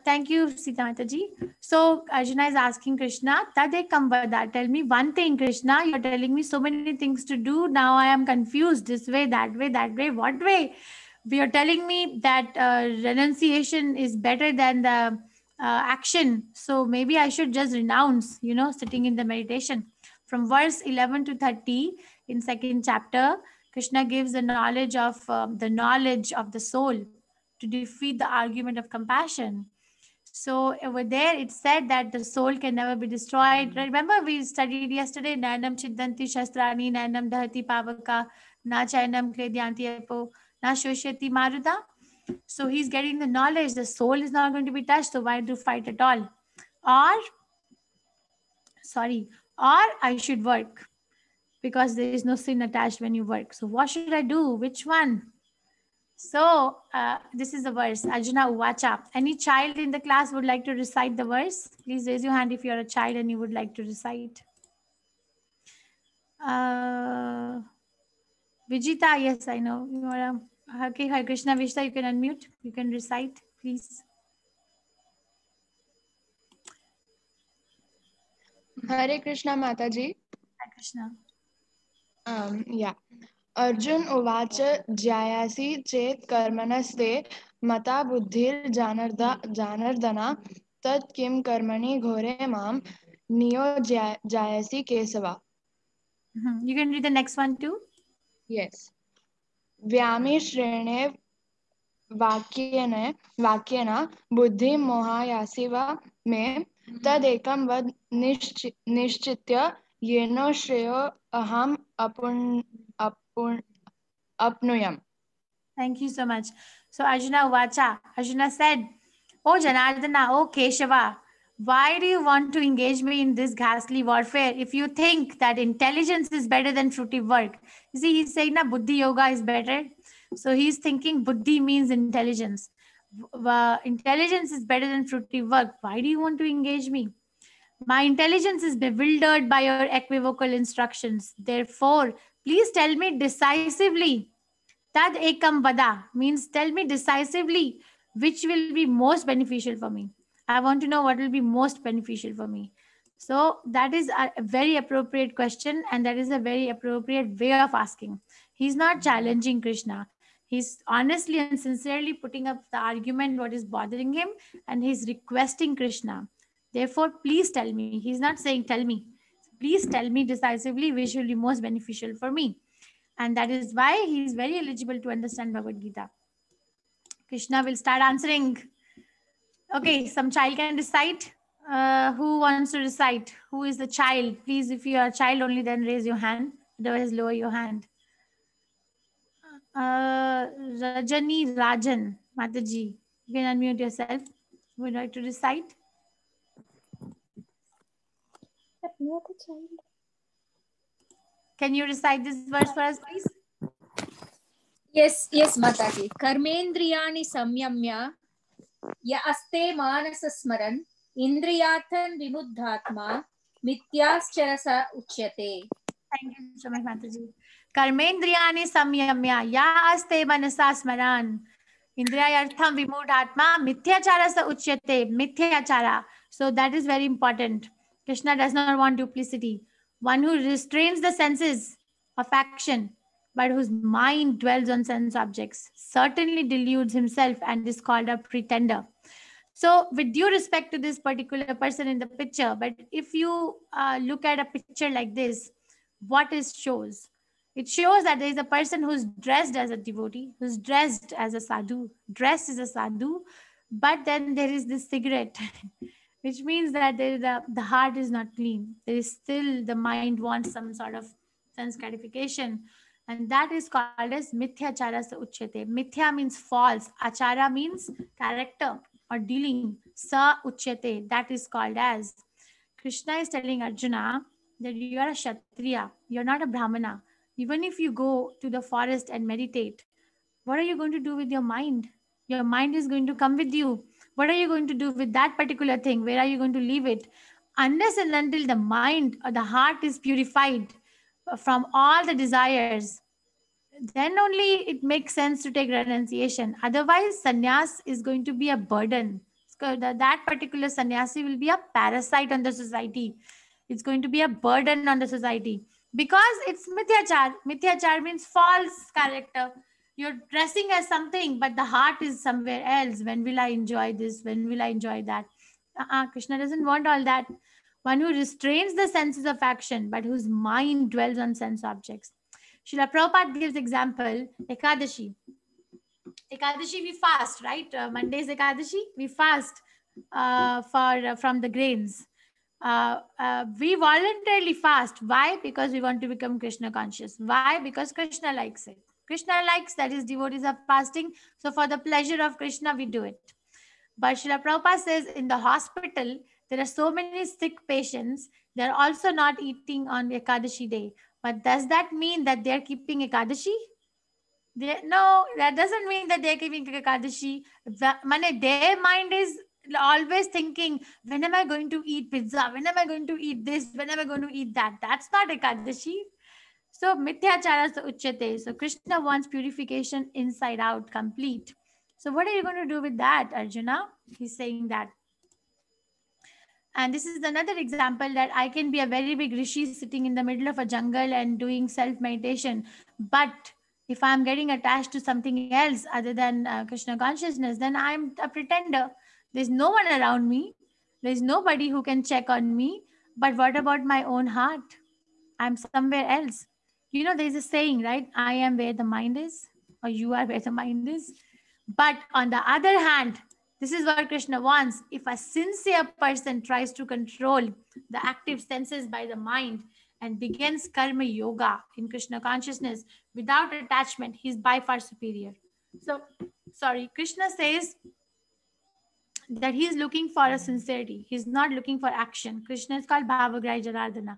Thank you, Sita Mataji. So Arjuna is asking Krishna, Tadekam Vada, tell me one thing, Krishna. You're telling me so many things to do. Now I am confused. This way, that way, that way. What way? You're telling me that renunciation is better than the action. So maybe I should just renounce, sitting in the meditation. From verse 11 to 30 in second chapter, Krishna gives the knowledge of the soul to defeat the argument of compassion. So over there, it said that the soul can never be destroyed. Remember, we studied yesterday, Nanam Chiddanti Shastrani, Nanam Dahati Pavaka, Na Chainam Kledyanti Epo, Na Shosheti Maruda. So he's getting the knowledge, the soul is not going to be touched, so why do fight at all? Or I should work, because there is no sin attached when you work. So what should I do? Which one? So this is the verse, Arjuna Uvacha. Any child in the class would like to recite the verse? Please raise your hand if you're a child and you would like to recite. Vijita, yes, I know. You are okay, Hare Krishna Vishta, you can unmute. You can recite, please. Hare Krishna Mataji. Hare Krishna. Yeah. Arjun uvacha jayasi chet karmanasте mata buddhir janardana tat kim karmani ghore mam niyo jayasi kesava. You can read the next one too. Yes. Vyami shrene वाक्येन बुद्धि मोहायासिवा में तदेकं वद निश्चित्य येनो श्रेयो अहम अपनुयम. Thank you so much. So Arjuna Uvacha, Arjuna said, Oh Janardana, oh Keshava, why do you want to engage me in this ghastly warfare if you think that intelligence is better than fruitive work? You see, he's saying that Buddhi Yoga is better. So he's thinking Buddhi means intelligence. Intelligence is better than fruitive work. Why do you want to engage me? My intelligence is bewildered by your equivocal instructions. Therefore, please tell me decisively. Tad ekam vada means tell me decisively which will be most beneficial for me. I want to know what will be most beneficial for me. So that is a very appropriate question, and that is a very appropriate way of asking. He's not challenging Krishna. He's honestly and sincerely putting up the argument what is bothering him, and he's requesting Krishna. Therefore, please tell me. He's not saying tell me. Please tell me decisively which will be most beneficial for me. And that is why he is very eligible to understand Bhagavad Gita. Krishna will start answering. Okay, some child can recite. Who wants to recite? Who is the child? Please, if you are a child only, then raise your hand. Otherwise, lower your hand. Rajani Rajan, Mataji, you can unmute yourself. Would you like to recite? I'm not a child. Can you recite this verse for us, please? Yes, Mataji. Karmendriyani samyamya ya aste manasasmaran indriyathan vimuddhatma mityascharasa uchyate. Thank you so much, Mataji. Karmendriyani samyamya ya aste manasa smaran indriyartham vimudhatma mithyacharasa uchyate. Mithyachara. So that is very important. Krishna does not want duplicity. One who restrains the senses of action, but whose mind dwells on sense objects, certainly deludes himself and is called a pretender. So with due respect to this particular person in the picture, but if you look at a picture like this, what it shows? It shows that there is a person who's dressed as a devotee, who's dressed as a sadhu, dressed as a sadhu, but then there is this cigarette, which means that the heart is not clean. There is still, the mind wants some sort of sense gratification. And that is called as mithya chara sa uchyate. Mithya means false. Achara means character or dealing. Sa uchyate, that is called as. Krishna is telling Arjuna that you are a Kshatriya, you're not a Brahmana. Even if you go to the forest and meditate, what are you going to do with your mind? Your mind is going to come with you. What are you going to do with that particular thing? Where are you going to leave it? Unless and until the mind or the heart is purified from all the desires, then only it makes sense to take renunciation. Otherwise, sannyas is going to be a burden. It's that particular sannyasi will be a parasite on the society. It's going to be a burden on the society because it's mithyachar. Mithyachar means false character. You're dressing as something, but the heart is somewhere else. When will I enjoy this? When will I enjoy that? Krishna doesn't want all that. One who restrains the senses of action, but whose mind dwells on sense objects. Srila Prabhupada gives example, Ekadashi. Ekadashi, we fast, right? Monday's Ekadashi, we fast from the grains. We voluntarily fast. Why? Because we want to become Krishna conscious. Why? Because Krishna likes it. Krishna likes that his devotees are fasting. So for the pleasure of Krishna, we do it. But Srila Prabhupada says in the hospital, there are so many sick patients. They're also not eating on Ekadashi day. But does that mean that they're keeping Ekadashi? No, that doesn't mean that they're keeping Ekadashi. Their mind is always thinking, when am I going to eat pizza? When am I going to eat this? When am I going to eat that? That's not Ekadashi. So mithyachara uchyate. So Krishna wants purification inside out, complete. So what are you going to do with that, Arjuna? He's saying that. And this is another example that I can be a very big rishi sitting in the middle of a jungle and doing self-meditation. But if I'm getting attached to something else other than Krishna consciousness, then I'm a pretender. There's no one around me. There's nobody who can check on me. But what about my own heart? I'm somewhere else. You know, there's a saying, right? I am where the mind is, or you are where the mind is. But on the other hand, this is what Krishna wants. If a sincere person tries to control the active senses by the mind and begins karma yoga in Krishna consciousness without attachment, he's by far superior. So, Krishna says that he's looking for a sincerity. He's not looking for action. Krishna is called Bhavagrai Janardana.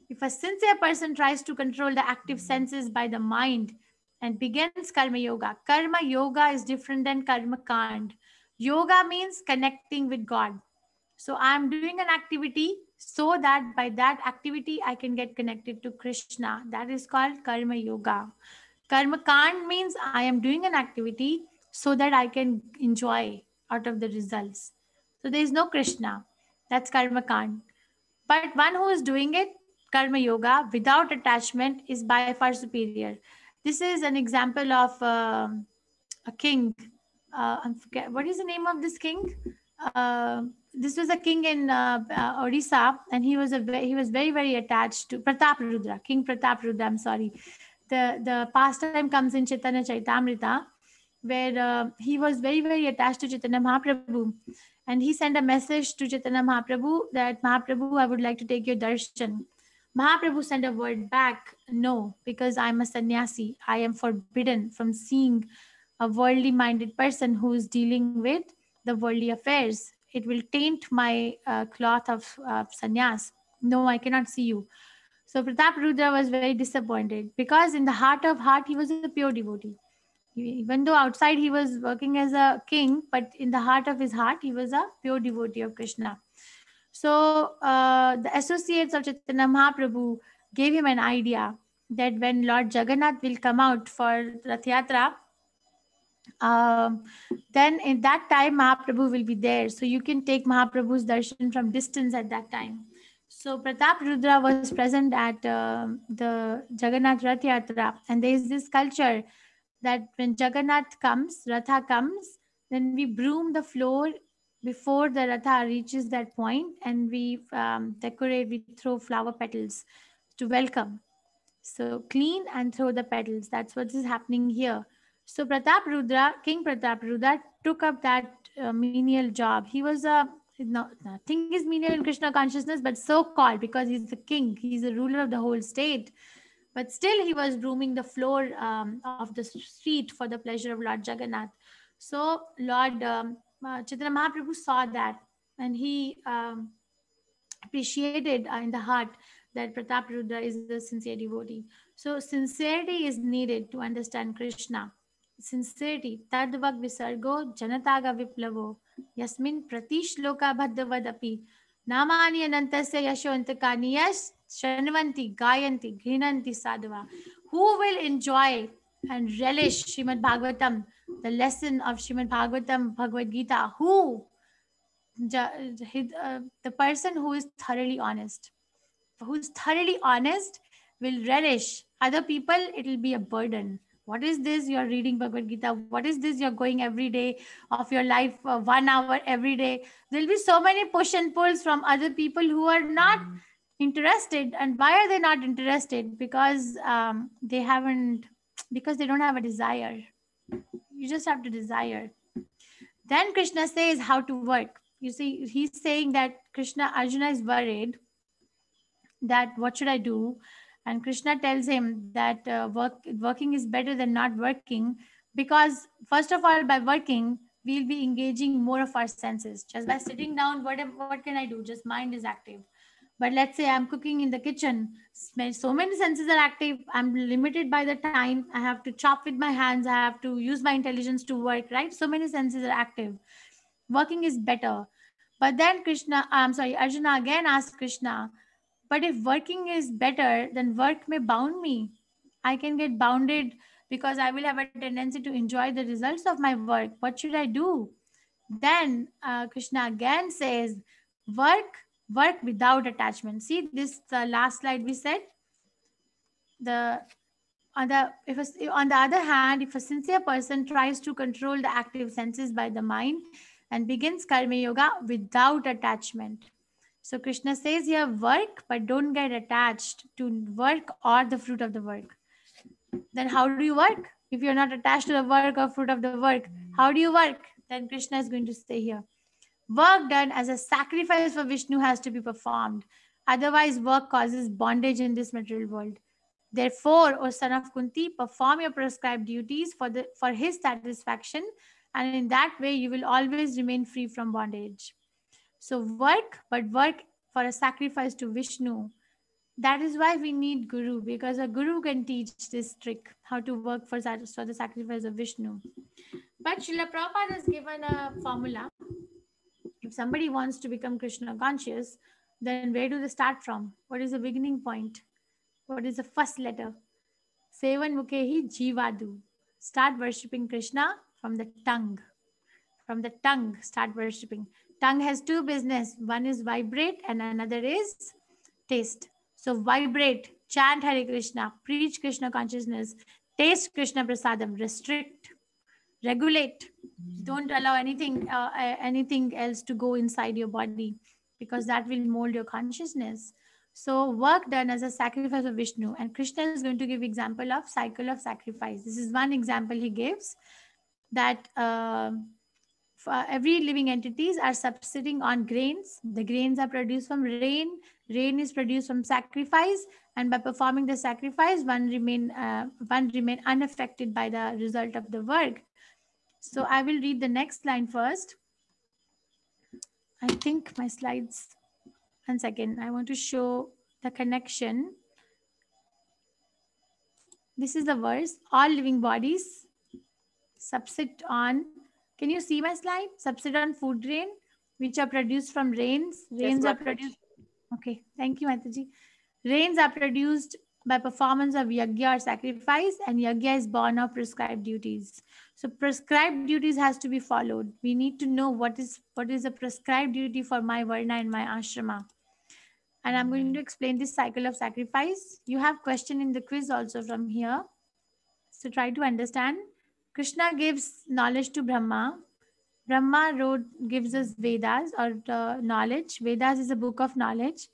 If a sincere person tries to control the active senses by the mind and begins karma yoga is different than karma kand. Yoga means connecting with God. So I'm doing an activity so that by that activity I can get connected to Krishna. That is called karma yoga. Karma kand means I am doing an activity so that I can enjoy out of the results. So there is no Krishna. That's karma kand. But one who is doing it, karma yoga, without attachment is by far superior. This is an example of a king. What is the name of this king? This was a king in Odisha, and he was very, very attached to Pratap Rudra, King Pratap Rudra. I'm sorry. The pastime comes in Chaitanya Charitamrita, where he was very, very attached to Chaitanya Mahaprabhu. And he sent a message to Chaitanya Mahaprabhu that, Mahaprabhu, I would like to take your darshan. Mahaprabhu sent a word back, no, because I'm a sannyasi. I am forbidden from seeing a worldly minded person who is dealing with the worldly affairs. It will taint my cloth of sannyas. No, I cannot see you. So Pratap Rudra was very disappointed because in the heart of heart, he was a pure devotee. Even though outside he was working as a king, but in the heart of his heart, he was a pure devotee of Krishna. So the associates of Chaitanya Mahaprabhu gave him an idea that when Lord Jagannath will come out for Rath Yatra, then in that time Mahaprabhu will be there. So you can take Mahaprabhu's darshan from distance at that time. So Pratap Rudra was present at the Jagannath Rath Yatra, and there is this culture that when Jagannath comes, Ratha comes, then we broom the floor before the Ratha reaches that point, and we decorate, we throw flower petals to welcome. So clean and throw the petals. That's what is happening here. So Pratap Rudra, King Pratap Rudra, took up that menial job. He was nothing is menial in Krishna consciousness, but so called because he's the king, he's the ruler of the whole state. But still he was brooming the floor of the street for the pleasure of Lord Jagannath. So Lord Chaitanya Mahaprabhu saw that, and he appreciated in the heart that Pratap Rudra is a sincere devotee. So sincerity is needed to understand Krishna. Sincerity, tadvak visargo janataga viplavo yasmin pratishloka bhaddavadapi namani anantasya yashontakani yash Shranvanti, Gayanti, Ghinanti Sadhava. Who will enjoy and relish Srimad Bhagavatam, the lesson of Srimad Bhagavatam, Bhagavad Gita? Who? the person who is thoroughly honest, will relish other people. It will be a burden. What is this? You're reading Bhagavad Gita. What is this? You're going every day of your life, 1 hour every day. There'll be so many push and pulls from other people who are not interested. And why are they not interested? Because they haven't, because they don't have a desire. You just have to desire. Then Krishna says how to work. You see, he's saying that Arjuna is worried that what should I do? And Krishna tells him that working is better than not working, because first of all, by working, we'll be engaging more of our senses. Just by sitting down, what can I do? Just mind is active. But let's say I'm cooking in the kitchen, so many senses are active. I'm limited by the time. I have to chop with my hands. I have to use my intelligence to work, right? So many senses are active. Working is better. But then Arjuna again asked Krishna, but if working is better, then work may bound me. I can get bounded because I will have a tendency to enjoy the results of my work. What should I do? Then Krishna again says, work without attachment. See this, the last slide we said. On the other hand, if a sincere person tries to control the active senses by the mind and begins karma yoga without attachment. So Krishna says here, work, but don't get attached to work or the fruit of the work. Then how do you work? If you're not attached to the work or fruit of the work, how do you work? Then Krishna is going to say here, work done as a sacrifice for Vishnu has to be performed. Otherwise, work causes bondage in this material world. Therefore, O son of Kunti, perform your prescribed duties for his satisfaction, and in that way you will always remain free from bondage. So work, but work for a sacrifice to Vishnu. That is why we need Guru, because a Guru can teach this trick, how to work for the sacrifice of Vishnu. But Srila Prabhupada has given a formula. If somebody wants to become Krishna conscious, then where do they start from? What is the beginning point? What is the first letter? Sevan Mukhehi Jivadu. Start worshipping Krishna from the tongue. From the tongue, start worshipping. Tongue has two business. One is vibrate and another is taste. So vibrate, chant Hare Krishna, preach Krishna consciousness, taste Krishna prasadam, restrict, regulate. Don't allow anything else to go inside your body, because that will mold your consciousness. So work done as a sacrifice of Vishnu, and Krishna is going to give example of cycle of sacrifice. This is one example he gives, that every living entities are subsisting on grains. The grains are produced from rain. Rain is produced from sacrifice, and by performing the sacrifice, one remain unaffected by the result of the work. So I will read the next line first. I think my slides. 1 second. I want to show the connection. This is the verse. All living bodies subsist on. Can you see my slide? Subsist on food grain, which are produced from rains. Rains are produced. Okay, thank you, Mataji. Rains are produced by performance of yajna or sacrifice, and yajna is born of prescribed duties. So prescribed duties has to be followed. We need to know what is a prescribed duty for my varna and my ashrama. And I'm going to explain this cycle of sacrifice. You have question in the quiz also from here. So try to understand. Krishna gives knowledge to Brahma. Brahma gives us Vedas or knowledge. Vedas is a book of knowledge.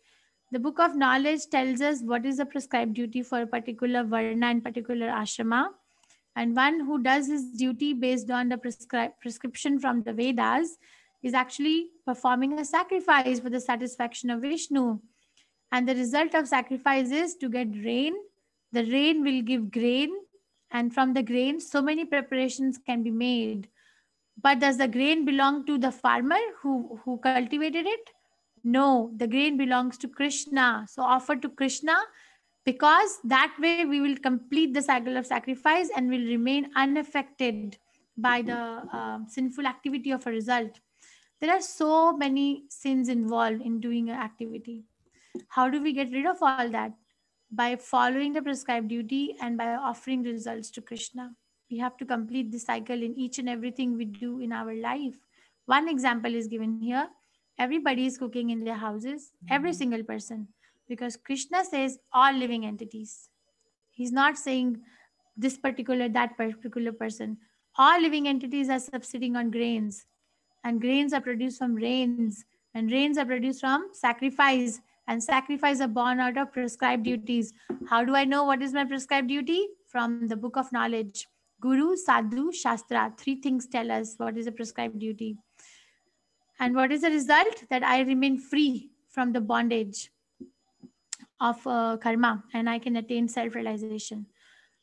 The book of knowledge tells us what is the prescribed duty for a particular varna and particular ashrama. And one who does his duty based on the prescription from the Vedas is actually performing a sacrifice for the satisfaction of Vishnu. And the result of sacrifice is to get rain. The rain will give grain. And from the grain, so many preparations can be made. But does the grain belong to the farmer who cultivated it? No, the grain belongs to Krishna. So offer to Krishna, because that way we will complete the cycle of sacrifice and will remain unaffected by the sinful activity of a result. There are so many sins involved in doing an activity. How do we get rid of all that? By following the prescribed duty and by offering results to Krishna. We have to complete the cycle in each and everything we do in our life. One example is given here. Everybody is cooking in their houses, every single person, because Krishna says all living entities. He's not saying this particular, that particular person. All living entities are subsisting on grains, and grains are produced from rains, and rains are produced from sacrifice, and sacrifice are born out of prescribed duties. How do I know what is my prescribed duty? From the book of knowledge. Guru, Sadhu, Shastra. Three things tell us what is a prescribed duty. And what is the result? That I remain free from the bondage of karma, and I can attain self-realization.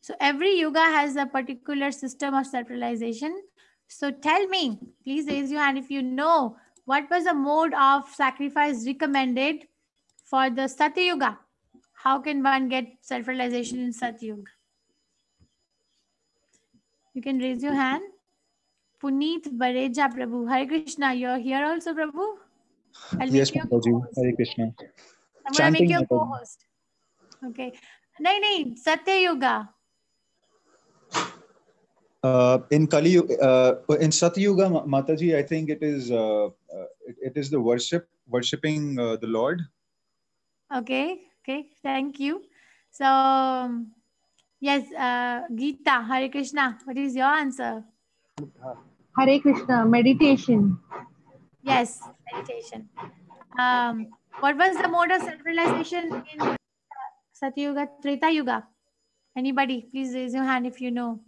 So every yoga has a particular system of self-realization. So tell me, please raise your hand if you know what was the mode of sacrifice recommended for the Satya Yuga. How can one get self-realization in Satya Yuga? You can raise your hand. Puneet Bareja Prabhu. Hare Krishna, you're here also, Prabhu? I'll Yes, make you a Mataji. co-host. Hare Krishna. I'm going to make you a Chanting, Mataji. co-host. Okay. No, Satya Yuga. In Kali, in Satyuga, Mataji, I think it is the worshipping the Lord. Okay. Thank you. So, yes, Geeta, Hare Krishna. What is your answer? Hare Krishna, meditation. Yes, meditation. What was the mode of self-realization in Satya Yuga, Treta Yuga? Anybody, please raise your hand if you know.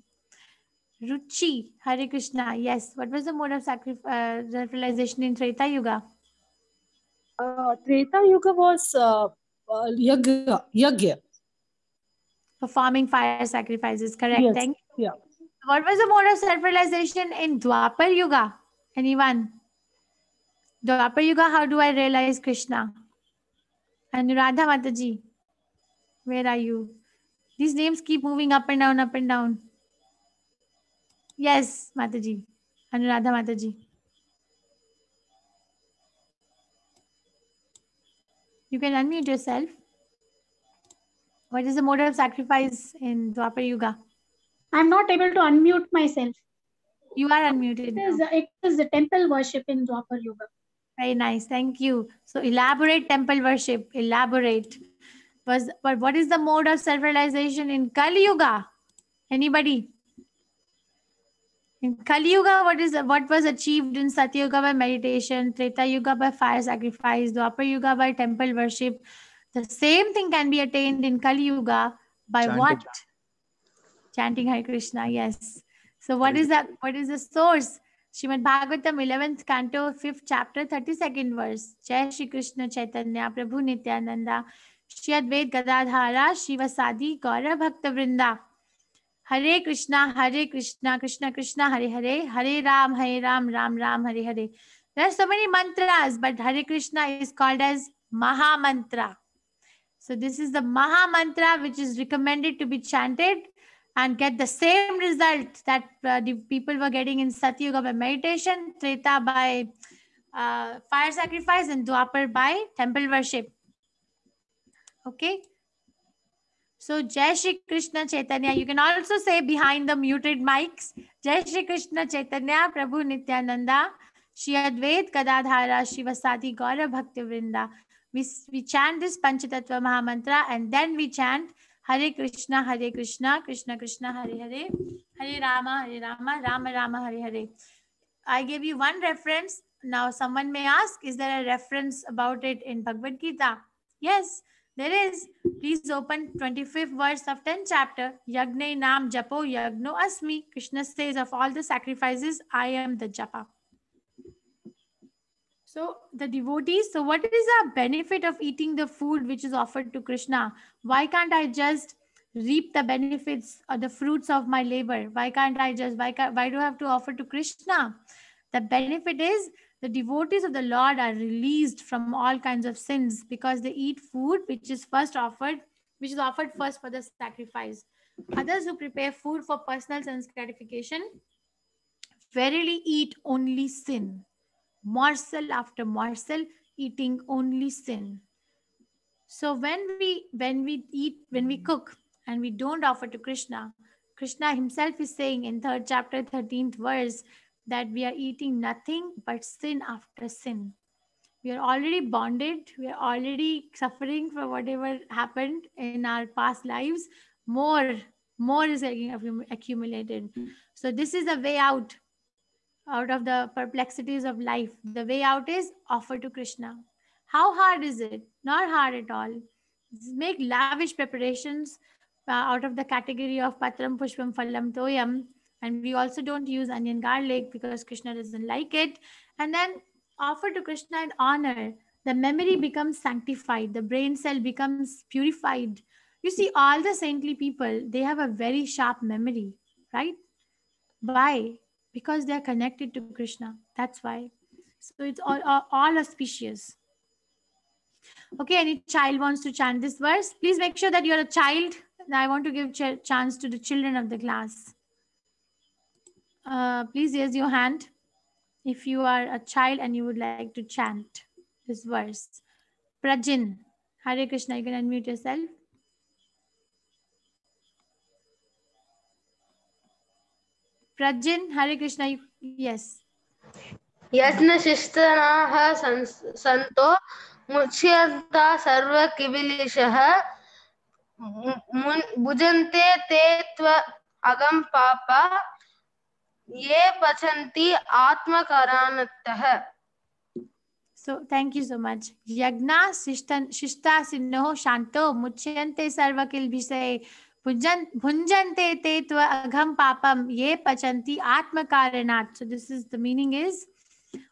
Ruchi, Hare Krishna. Yes. What was the mode of self-realization in Treta Yuga? Treta Yuga was yagya. Performing fire sacrifices. Correct. Yes. Thank you. Yeah. What was the mode of self-realization in Dwapar Yuga? Anyone? Dwapar Yuga, how do I realize Krishna? Anuradha Mataji, where are you? These names keep moving up and down, up and down. Yes, Mataji. Anuradha Mataji. You can unmute yourself. What is the mode of sacrifice in Dwapar Yuga? I'm not able to unmute myself. You are unmuted now. It is the temple worship in Dwapar Yuga. Very nice. Thank you. So elaborate temple worship. Elaborate. But what is the mode of self-realization in Kali Yuga? Anybody? In Kali Yuga, what was achieved in Satya Yuga by meditation, Treta Yuga by fire sacrifice, Dwapar Yuga by temple worship? The same thing can be attained in Kali Yuga by Chanting. what? Chanting Hare Krishna. Yes. So what is that? What is the source? Srimad Bhagavatam 11th canto 5th chapter 32nd verse. Jai Shri Krishna Chaitanya Prabhu Nityananda Shri Advait Gadadhara Shivasadi Gaura Bhakta Vrinda. Hare Krishna Krishna Krishna Hare Hare, Hare Ram Ram Ram Hare Hare. There are so many mantras, but Hare Krishna is called as Maha Mantra. So this is the Maha Mantra which is recommended to be chanted and get the same result that the people were getting in Satya Yuga by meditation, Treta by fire sacrifice, and Dwapar by temple worship. Okay. So Jai Shri Krishna Chaitanya. You can also say behind the muted mics, Jai Shri Krishna Chaitanya Prabhu Nityananda Shri Advait Gadadhara Shivasati Gaura Bhakti Vrinda. We chant this Panchatattva Mahamantra and then we chant Hare Krishna Krishna Krishna Hare Hare, Hare Rama Rama Rama Hare Hare. I gave you one reference. Now someone may ask, is there a reference about it in Bhagavad Gita? Yes, there is. Please open 25th verse of 10th chapter. Yagne Nam Japo Yagno Asmi. Krishna says, of all the sacrifices, I am the Japa. So the devotees, so what is the benefit of eating the food which is offered to Krishna? Why can't I just reap the benefits or the fruits of my labor? Why can't I just, why do I have to offer to Krishna? The benefit is the devotees of the Lord are released from all kinds of sins because they eat food which is offered first for the sacrifice. Others who prepare food for personal sense gratification verily eat only sin. Morsel after morsel, eating only sin. So when we cook and we don't offer to Krishna, Krishna himself is saying in 3rd chapter 13th verse that we are eating nothing but sin after sin. We are already bonded. We are already suffering for whatever happened in our past lives. More is getting accumulated. So this is the way out of the perplexities of life. The way out is offer to Krishna. How hard is it? Not hard at all. Make lavish preparations out of the category of Patram Pushpam Phalam Toyam. And we also don't use onion garlic because Krishna doesn't like it. And then offer to Krishna in honor. The memory becomes sanctified. The brain cell becomes purified. You see, all the saintly people, they have a very sharp memory, right? Why? Because they are connected to Krishna. That's why. So it's all auspicious. Okay, any child wants to chant this verse? Please make sure that you're a child. I want to give chance to the children of the class. Please raise your hand if you are a child and you would like to chant this verse. Prajin, Hare Krishna, you can unmute yourself. Prajin, Hare Krishna, yes. यज्ञ शिष्टनाः सन्तो मुच्यन्ता सर्व किबिलिशः भुजन्ते ते त्व अगम पापा ये पचन्ति आत्मकारणतः. So thank you so much. Yagna shishta sinno shanto muchyante sarvakil bhisay bhunjante te tva agham papam ye pachanti atmakaranat. So this is the meaning is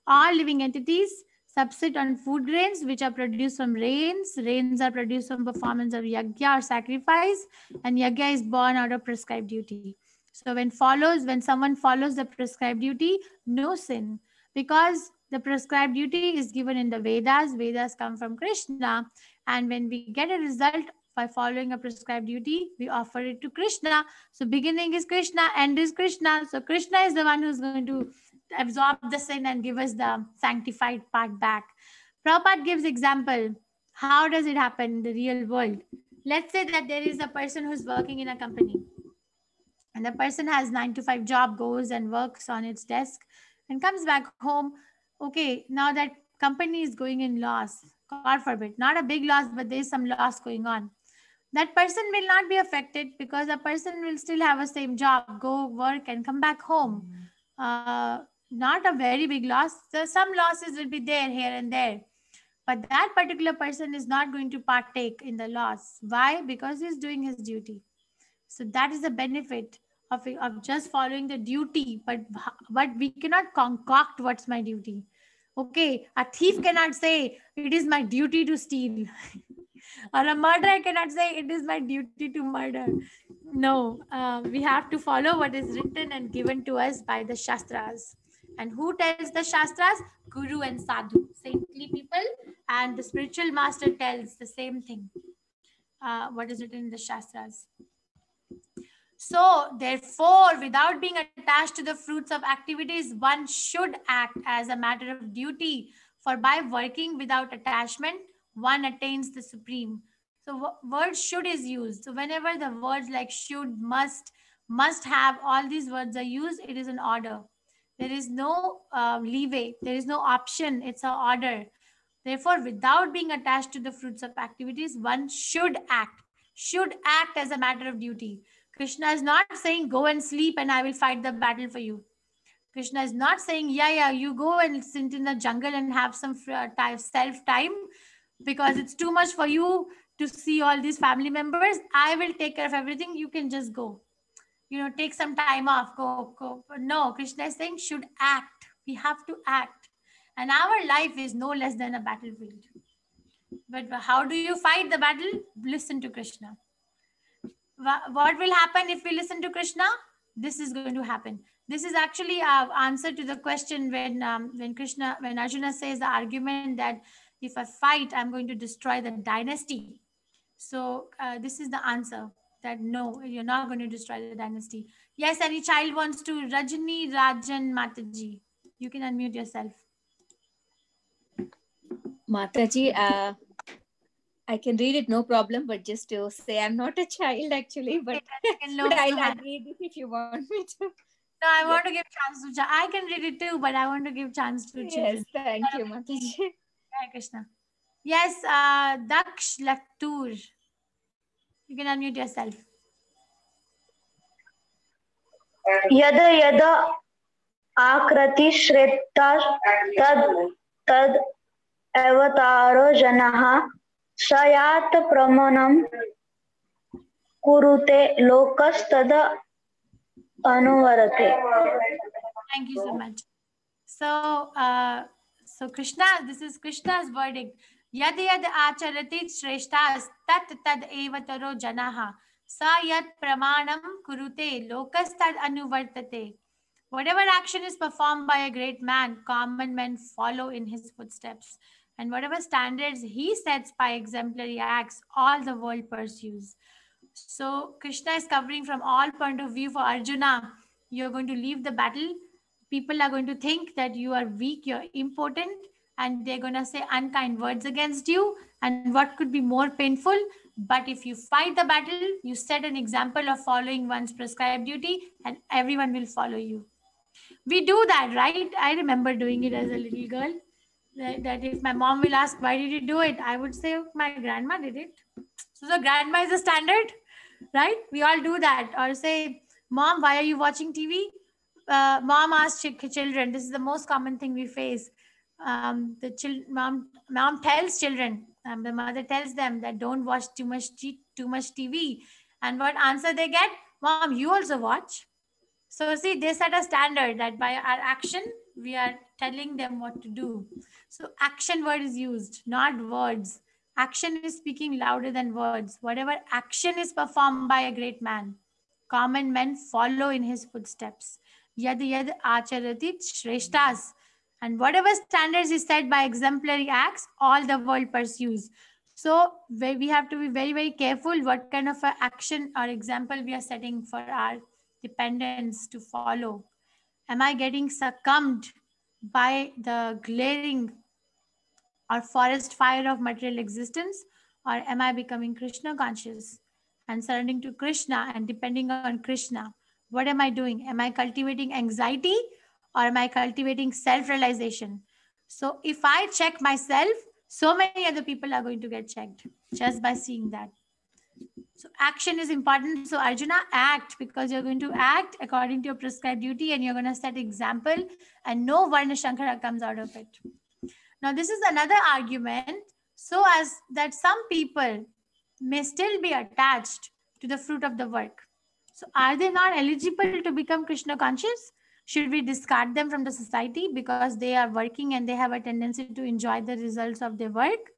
all living entities subsist on food grains which are produced from rains. Rains are produced from performance of yagya or sacrifice, and yagya is born out of prescribed duty. So when someone follows the prescribed duty, no sin, because the prescribed duty is given in the Vedas. Vedas come from Krishna, and when we get a result by following a prescribed duty, we offer it to Krishna. So beginning is Krishna, end is Krishna. So Krishna is the one who's going to absorb the sin and give us the sanctified part back. Prabhupada gives example. How does it happen in the real world? Let's say that there is a person who's working in a company, and the person has 9-to-5 job, goes and works on its desk and comes back home. Okay, now that company is going in loss, God forbid, not a big loss, but there is some loss going on. That person will not be affected because the person will still have a same job, go work and come back home. Not a very big loss. So some losses will be there here and there. But that particular person is not going to partake in the loss. Why? Because he's doing his duty. So that is the benefit of just following the duty. But we cannot concoct what's my duty. Okay, a thief cannot say it is my duty to steal. Or a murderer cannot say it is my duty to murder. No, we have to follow what is written and given to us by the Shastras. And who tells the Shastras? Guru and Sadhu, saintly people, and the spiritual master tells the same thing. What is written in the Shastras. So, therefore, without being attached to the fruits of activities, one should act as a matter of duty. For by working without attachment, one attains the supreme. So, word should is used. So, whenever the words like should, must have, all these words are used, it is an order. There is no leeway. There is no option. It's an order. Therefore, without being attached to the fruits of activities, one should act as a matter of duty. Krishna is not saying, go and sleep and I will fight the battle for you. Krishna is not saying, yeah, you go and sit in the jungle and have some self-time because it's too much for you to see all these family members. I will take care of everything. You can just go. Take some time off, go. No, Krishna is saying should act. We have to act. And our life is no less than a battlefield. But how do you fight the battle? Listen to Krishna. What will happen if we listen to Krishna? This is going to happen. This is actually our answer to the question when Arjuna says the argument that if I fight, I'm going to destroy the dynasty. So this is the answer. That no, you're not going to destroy the dynasty. Yes, any child wants to. Rajani Rajan Mataji, you can unmute yourself. Mataji, I can read it, no problem, but just to say I'm not a child actually, but I'll read it if you want me to. No, I want to give chance to. I can read it too, but I want to give chance to children. Yes, thank you, Mataji. Hare Krishna. Yes, Daksh Laktur. You can unmute yourself. यद यद आकृति श्रेष्ठा तद तद अवतारो जनः सयात प्रमाणं कुरुते लोकस्तद अनुवर्ते. Thank you so much. So Krishna, this is Krishna's verdict. Yad yad acharati shreshtas tat tad evataro janaha sa yad pramanam kurute lokastad anuvartate. Whatever action is performed by a great man, common men follow in his footsteps. And whatever standards he sets by exemplary acts, all the world pursues. So Krishna is covering from all point of view for Arjuna. You're going to leave the battle. People are going to think that you are weak, you're impotent, and they're going to say unkind words against you. And what could be more painful? But if you fight the battle, you set an example of following one's prescribed duty, and everyone will follow you. We do that, right? I remember doing it as a little girl. That if my mom will ask, why did you do it? I would say, my grandma did it. So the grandma is a standard, right? We all do that. Or say, Mom, why are you watching TV? Mom asks children. This is the most common thing we face. Mom tells children, the mother tells them that don't watch too much TV. And what answer they get? Mom, you also watch. So see, they set a standard that by our action, we are telling them what to do. So action word is used, not words. Action is speaking louder than words. Whatever action is performed by a great man, common men follow in his footsteps. Yad yad acharati shreshtas. And whatever standards is set by exemplary acts, all the world pursues. So we have to be very, very careful what kind of action or example we are setting for our dependents to follow. Am I getting succumbed by the glaring or forest fire of material existence, or am I becoming Krishna conscious and surrendering to Krishna and depending on Krishna? What am I doing? Am I cultivating anxiety or am I cultivating self-realization? So if I check myself, so many other people are going to get checked just by seeing that. So action is important. So Arjuna, act, because you're going to act according to your prescribed duty and you're going to set example and no Varna Shankara comes out of it. Now this is another argument, so as that some people may still be attached to the fruit of the work. So are they not eligible to become Krishna conscious? Should we discard them from the society because they are working and they have a tendency to enjoy the results of their work?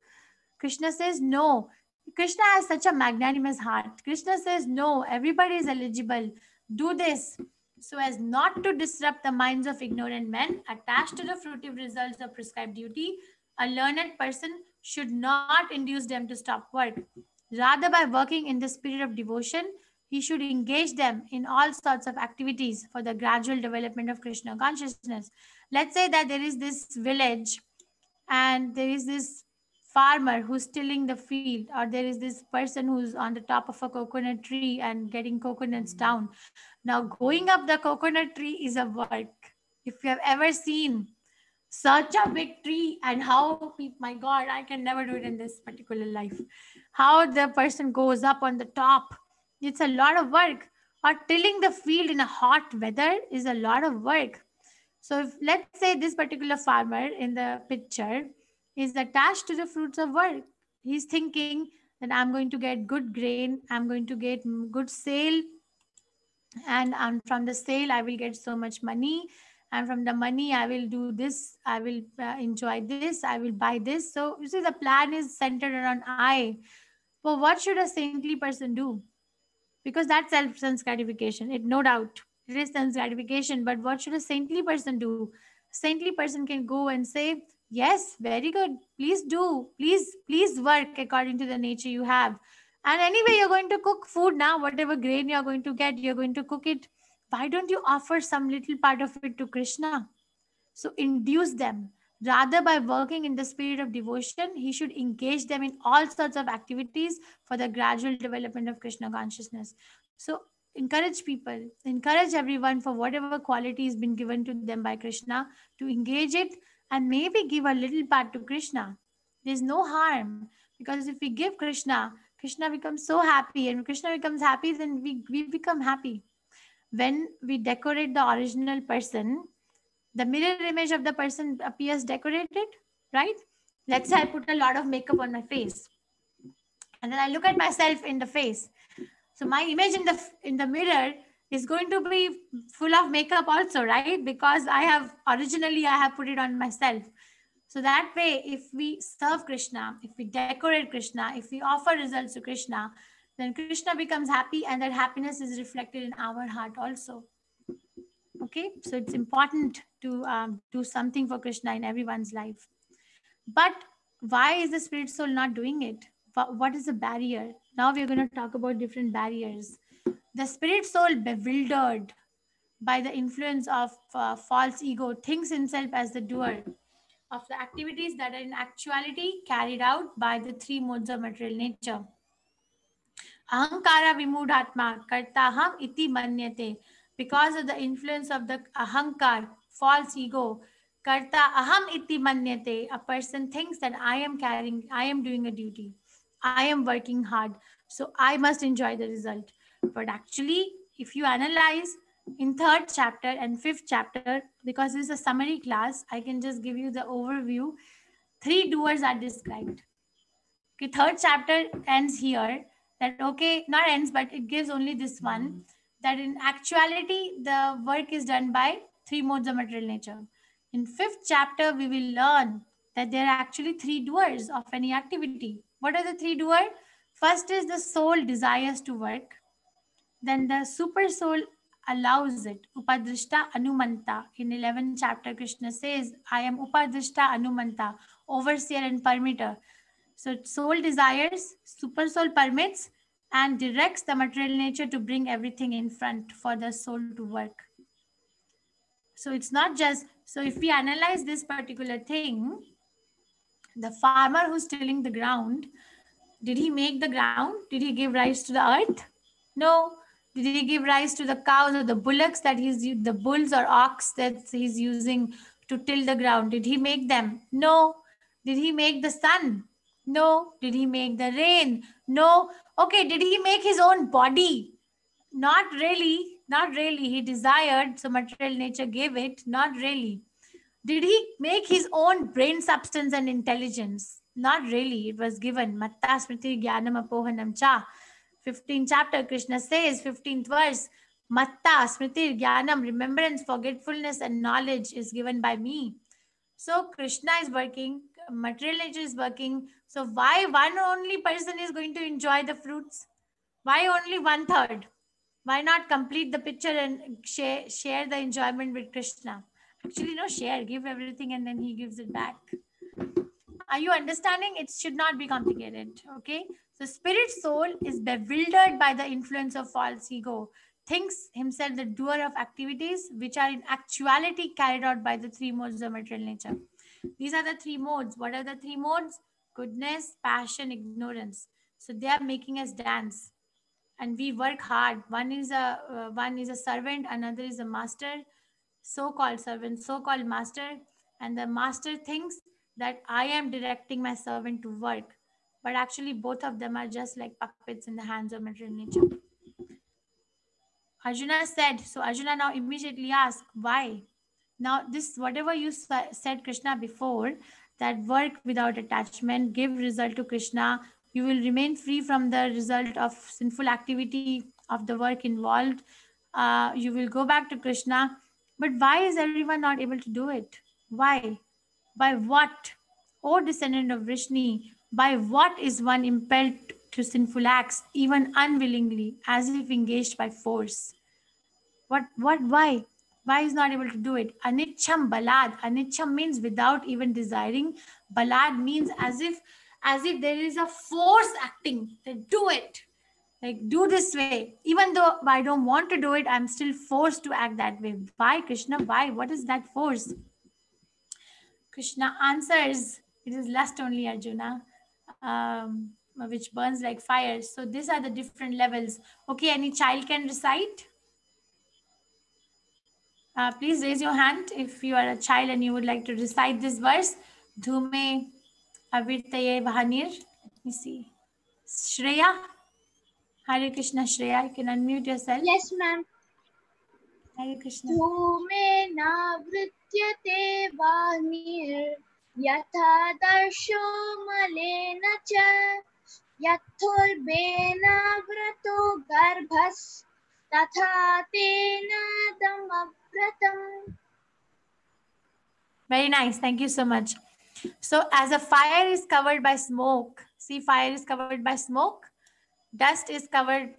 Krishna says no. Krishna has such a magnanimous heart. Krishna says no, everybody is eligible. Do this so as not to disrupt the minds of ignorant men attached to the fruitive results of prescribed duty. A learned person should not induce them to stop work. Rather, by working in the spirit of devotion, he should engage them in all sorts of activities for the gradual development of Krishna consciousness. Let's say that there is this village and there is this farmer who's tilling the field, or there is this person who's on the top of a coconut tree and getting coconuts down. Now going up the coconut tree is a work. If you have ever seen such a big tree and how, my God, I can never do it in this particular life. How the person goes up on the top, it's a lot of work. Or tilling the field in a hot weather is a lot of work. So if, let's say this particular farmer in the picture is attached to the fruits of work. He's thinking that I'm going to get good grain, I'm going to get good sale, and from the sale I will get so much money, and from the money I will do this, I will enjoy this, I will buy this. So you see, the plan is centered around I. But what should a saintly person do? Because that's sense gratification, it no doubt it is sense gratification, but what should a saintly person do? A saintly person can go and say, yes, very good, please do, please work according to the nature you have. And anyway, you're going to cook food now, whatever grain you're going to get, you're going to cook it. Why don't you offer some little part of it to Krishna? So induce them. Rather, by working in the spirit of devotion, he should engage them in all sorts of activities for the gradual development of Krishna consciousness. So encourage people, encourage everyone for whatever quality has been given to them by Krishna to engage it and maybe give a little part to Krishna. There's no harm, because if we give Krishna, Krishna becomes so happy, and Krishna becomes happy, then we become happy. When we decorate the original person, the mirror image of the person appears decorated, right? Let's say I put a lot of makeup on my face, and then I look at myself in the face. So my image in the mirror is going to be full of makeup also, right? Because I have put it on myself. So that way, if we serve Krishna, if we decorate Krishna, if we offer results to Krishna, then Krishna becomes happy, and that happiness is reflected in our heart also. Okay, so it's important to do something for Krishna in everyone's life. But why is the spirit soul not doing it? What is the barrier? Now we're going to talk about different barriers. The spirit soul, bewildered by the influence of false ego, thinks himself as the doer of the activities that are in actuality carried out by the three modes of material nature. Ahankara vimudhatma kartaham iti manyate. Because of the influence of the ahankar, false ego, karta aham iti manyate, a person thinks that I am doing a duty, I am working hard, so I must enjoy the result. But actually, if you analyze in 3rd chapter and 5th chapter, because this is a summary class, I can just give you the overview. 3 doers are described. Okay, 3rd chapter ends here. That, okay, not ends, but it gives only this one, that in actuality the work is done by 3 modes of material nature. In 5th chapter we will learn that there are actually 3 doers of any activity. What are the 3 doers? First is the soul desires to work, then the super soul allows it. Upadrishta Anumanta. In 11th chapter, Krishna says, I am Upadrishta Anumanta, overseer and permitter. So soul desires, super soul permits, and directs the material nature to bring everything in front for the soul to work. So it's not just, so if we analyze this particular thing, the farmer who's tilling the ground, did he make the ground? Did he give rise to the earth? No. Did he give rise to the cows or the bullocks that the bulls or ox that he's using to till the ground? Did he make them? No. Did he make the sun? No. Did he make the rain? No. Okay, did he make his own body? Not really. Not really. He desired, so material nature gave it. Not really. Did he make his own brain substance and intelligence? Not really. It was given. Matta smriti jnanam apohanam cha. 15th chapter, Krishna says, 15th verse, Matta smriti jnanam, remembrance, forgetfulness, and knowledge is given by me. So Krishna is working, material nature is working. So why one only person is going to enjoy the fruits? Why only 1/3? Why not complete the picture and share the enjoyment with Krishna? Actually, no, share, give everything, and then he gives it back. Are you understanding? It should not be complicated. Okay. So spirit soul is bewildered by the influence of false ego, thinks himself the doer of activities which are in actuality carried out by the 3 modes of material nature. These are the 3 modes. What are the 3 modes? Goodness, passion, ignorance. So they are making us dance, and we work hard. One is a servant, another is a master, so-called servant, so-called master, and the master thinks that I am directing my servant to work, but actually both of them are just like puppets in the hands of material nature. Arjuna said, so Arjuna now immediately asked, why? Now this, whatever you said Krishna before, that work without attachment, give result to Krishna, you will remain free from the result of sinful activity of the work involved. You will go back to Krishna. But why is everyone not able to do it? Why? By what? O descendant of Vrishni, by what is one impelled to sinful acts, even unwillingly, as if engaged by force? Why? Why is not able to do it? Anicham balad. Anicham means without even desiring. Balad means as if there is a force acting. That do it. Like, do this way. Even though I don't want to do it, I'm still forced to act that way. Why, Krishna? Why? What is that force? Krishna answers, it is lust only, Arjuna, which burns like fire. So these are the different levels. Okay, any child can recite? Please raise your hand if you are a child and you would like to recite this verse. Dhume Avirtaye Vahanir. Let me see. Shreya. Hare Krishna, Shreya. You can unmute yourself. Yes, ma'am. Hare Krishna. धूमेनावृत्यते वानिर् यथा दर्शो मलेन च यथोल्बेनावृतो गर्भस्तथा तेन दमव्रतम्. Very nice. Thank you so much. So as a fire is covered by smoke, see, fire is covered by smoke, dust is covered,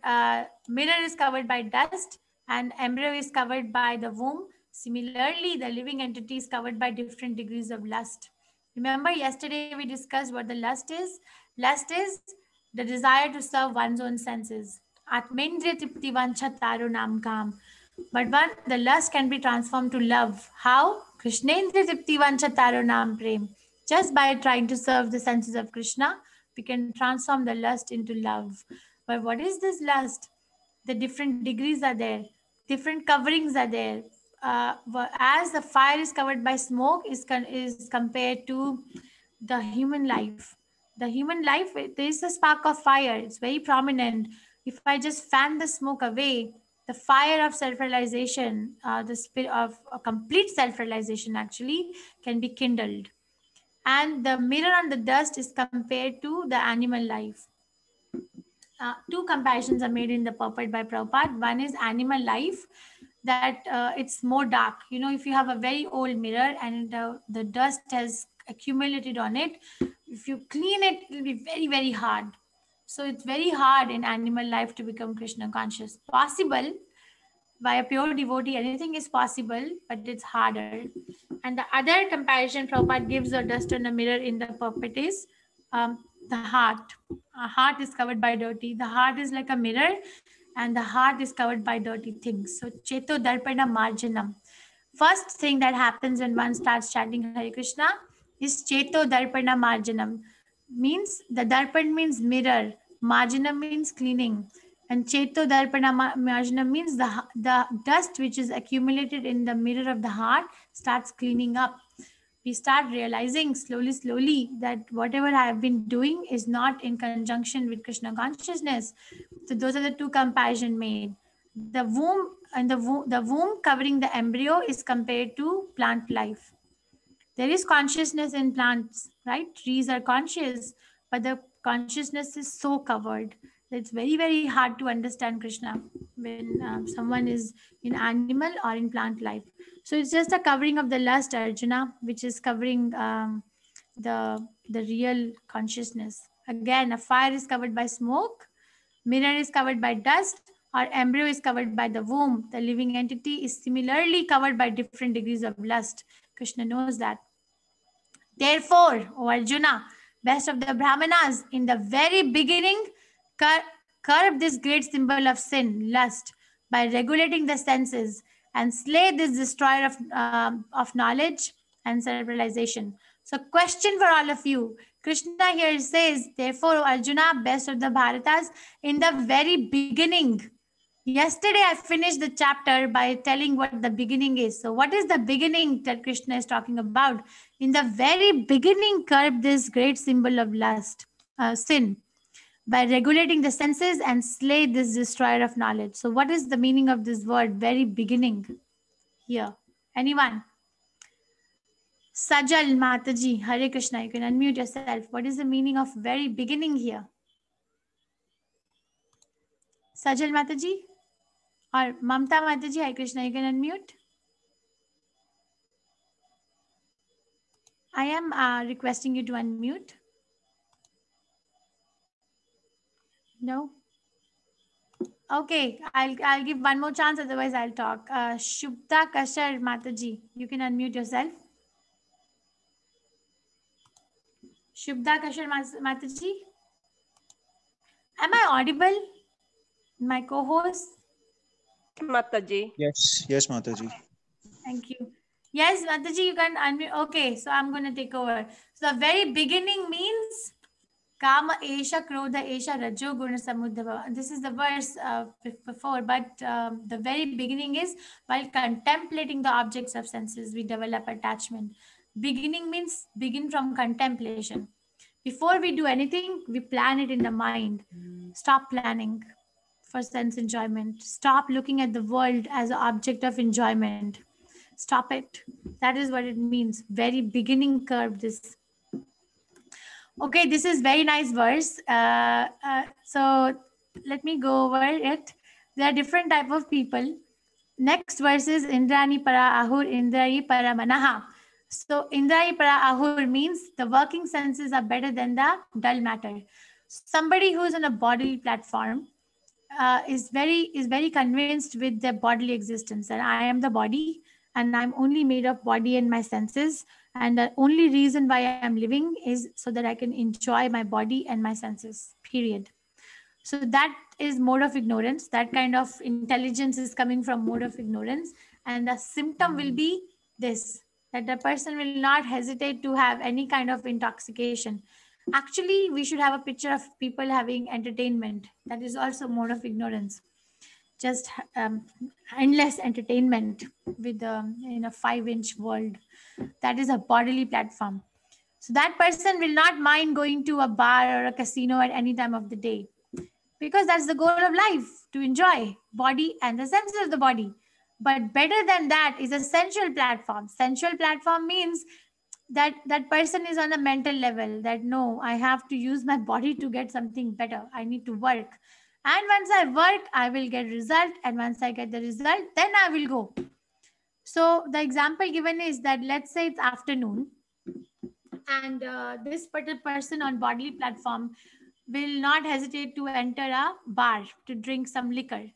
mirror is covered by dust, and embryo is covered by the womb. Similarly, the living entity is covered by different degrees of lust. Remember, yesterday we discussed what the lust is. Lust is the desire to serve one's own senses. Atmendriya tripti vancha taro nam kam. But the lust can be transformed to love. How? Krishnendriya tripti vancha taro nam prem. Just by trying to serve the senses of Krishna, we can transform the lust into love. But what is this lust? The different degrees are there. Different coverings are there. As the fire is covered by smoke is compared to the human life. The human life, there is a spark of fire. It's very prominent. If I just fan the smoke away, the fire of self-realization, the spirit of a complete self-realization actually can be kindled. And the mirror on the dust is compared to the animal life. Two comparisons are made in the purport by Prabhupada. One is animal life, that it's more dark. You know, if you have a very old mirror and the dust has accumulated on it, if you clean it, it will be very, very hard. So it's very hard in animal life to become Krishna conscious. Possible by a pure devotee, anything is possible, but it's harder. And the other comparison Prabhupada gives of dust on a mirror in the purport is the heart. A heart is covered by dirty. The heart is like a mirror, and the heart is covered by dirty things. So Cheto Darpana Marjanam. First thing that happens when one starts chanting Hare Krishna is Cheto Darpana Marjanam. Means the Darpan means mirror. Marjanam means cleaning. And Cheto Darpana Marjanam means the dust which is accumulated in the mirror of the heart starts cleaning up. We start realizing slowly that whatever I have been doing is not in conjunction with Krishna consciousness. So those are the two comparisons made. The womb and the womb covering the embryo is compared to plant life. There is consciousness in plants, right? Trees are conscious, but the consciousness is so covered. It's very, very hard to understand Krishna when someone is in animal or in plant life. So it's just a covering of the lust, Arjuna, which is covering the real consciousness. Again, a fire is covered by smoke, mirror is covered by dust, or embryo is covered by the womb. The living entity is similarly covered by different degrees of lust. Krishna knows that. Therefore, O Arjuna, best of the Brahmanas, in the very beginning, curb this great symbol of sin, lust, by regulating the senses, and slay this destroyer of knowledge and self-realization. So question for all of you. Krishna here says, therefore, Arjuna, best of the Bharatas, in the very beginning. Yesterday, I finished the chapter by telling what the beginning is. So what is the beginning that Krishna is talking about? In the very beginning, curb this great symbol of lust, sin, by regulating the senses and slay this destroyer of knowledge. So what is the meaning of this word, very beginning here? Anyone? Sajal Mataji, Hare Krishna, you can unmute yourself. What is the meaning of very beginning here? Sajal Mataji? Or Mamta Mataji, Hare Krishna, you can unmute. I am requesting you to unmute. No? Okay, I'll give one more chance, otherwise I'll talk. Shubhta Kashar Mataji, you can unmute yourself. Shubhta Kashar Mataji. Am I audible? My co-host? Mataji. Yes, Mataji. Thank you. Yes, Mataji, you can unmute. Okay, so I'm going to take over. So the very beginning means Kama Esha Krodha Esha Rajo Guna Samudhava. This is the verse before, but the very beginning is while contemplating the objects of senses, we develop attachment. Beginning means begin from contemplation. Before we do anything, we plan it in the mind. Stop planning for sense enjoyment. Stop looking at the world as an object of enjoyment. Stop it. That is what it means. Very beginning curve this. Okay, this is very nice verse. So let me go over it. There are different type of people. Next verse is Indrani para ahur, Indrayi para manaha. So Indrayi para ahur means the working senses are better than the dull matter. Somebody who's on a bodily platform is very convinced with their bodily existence, that I am the body and I'm only made of body and my senses, and the only reason why I am living is so that I can enjoy my body and my senses, period. So that is mode of ignorance. That kind of intelligence is coming from mode of ignorance, and the symptom will be this, that the person will not hesitate to have any kind of intoxication. Actually, we should have a picture of people having entertainment. That is also mode of ignorance. Just endless entertainment with in a 5-inch world. That is a bodily platform. So that person will not mind going to a bar or a casino at any time of the day, because that's the goal of life, to enjoy body and the senses of the body. But better than that is a sensual platform. Sensual platform means that that person is on a mental level, that no, I have to use my body to get something better. I need to work. And once I work, I will get result. And once I get the result, then I will go. So the example given is that, let's say it's afternoon, and this particular person on bodily platform will not hesitate to enter a bar to drink some liquor.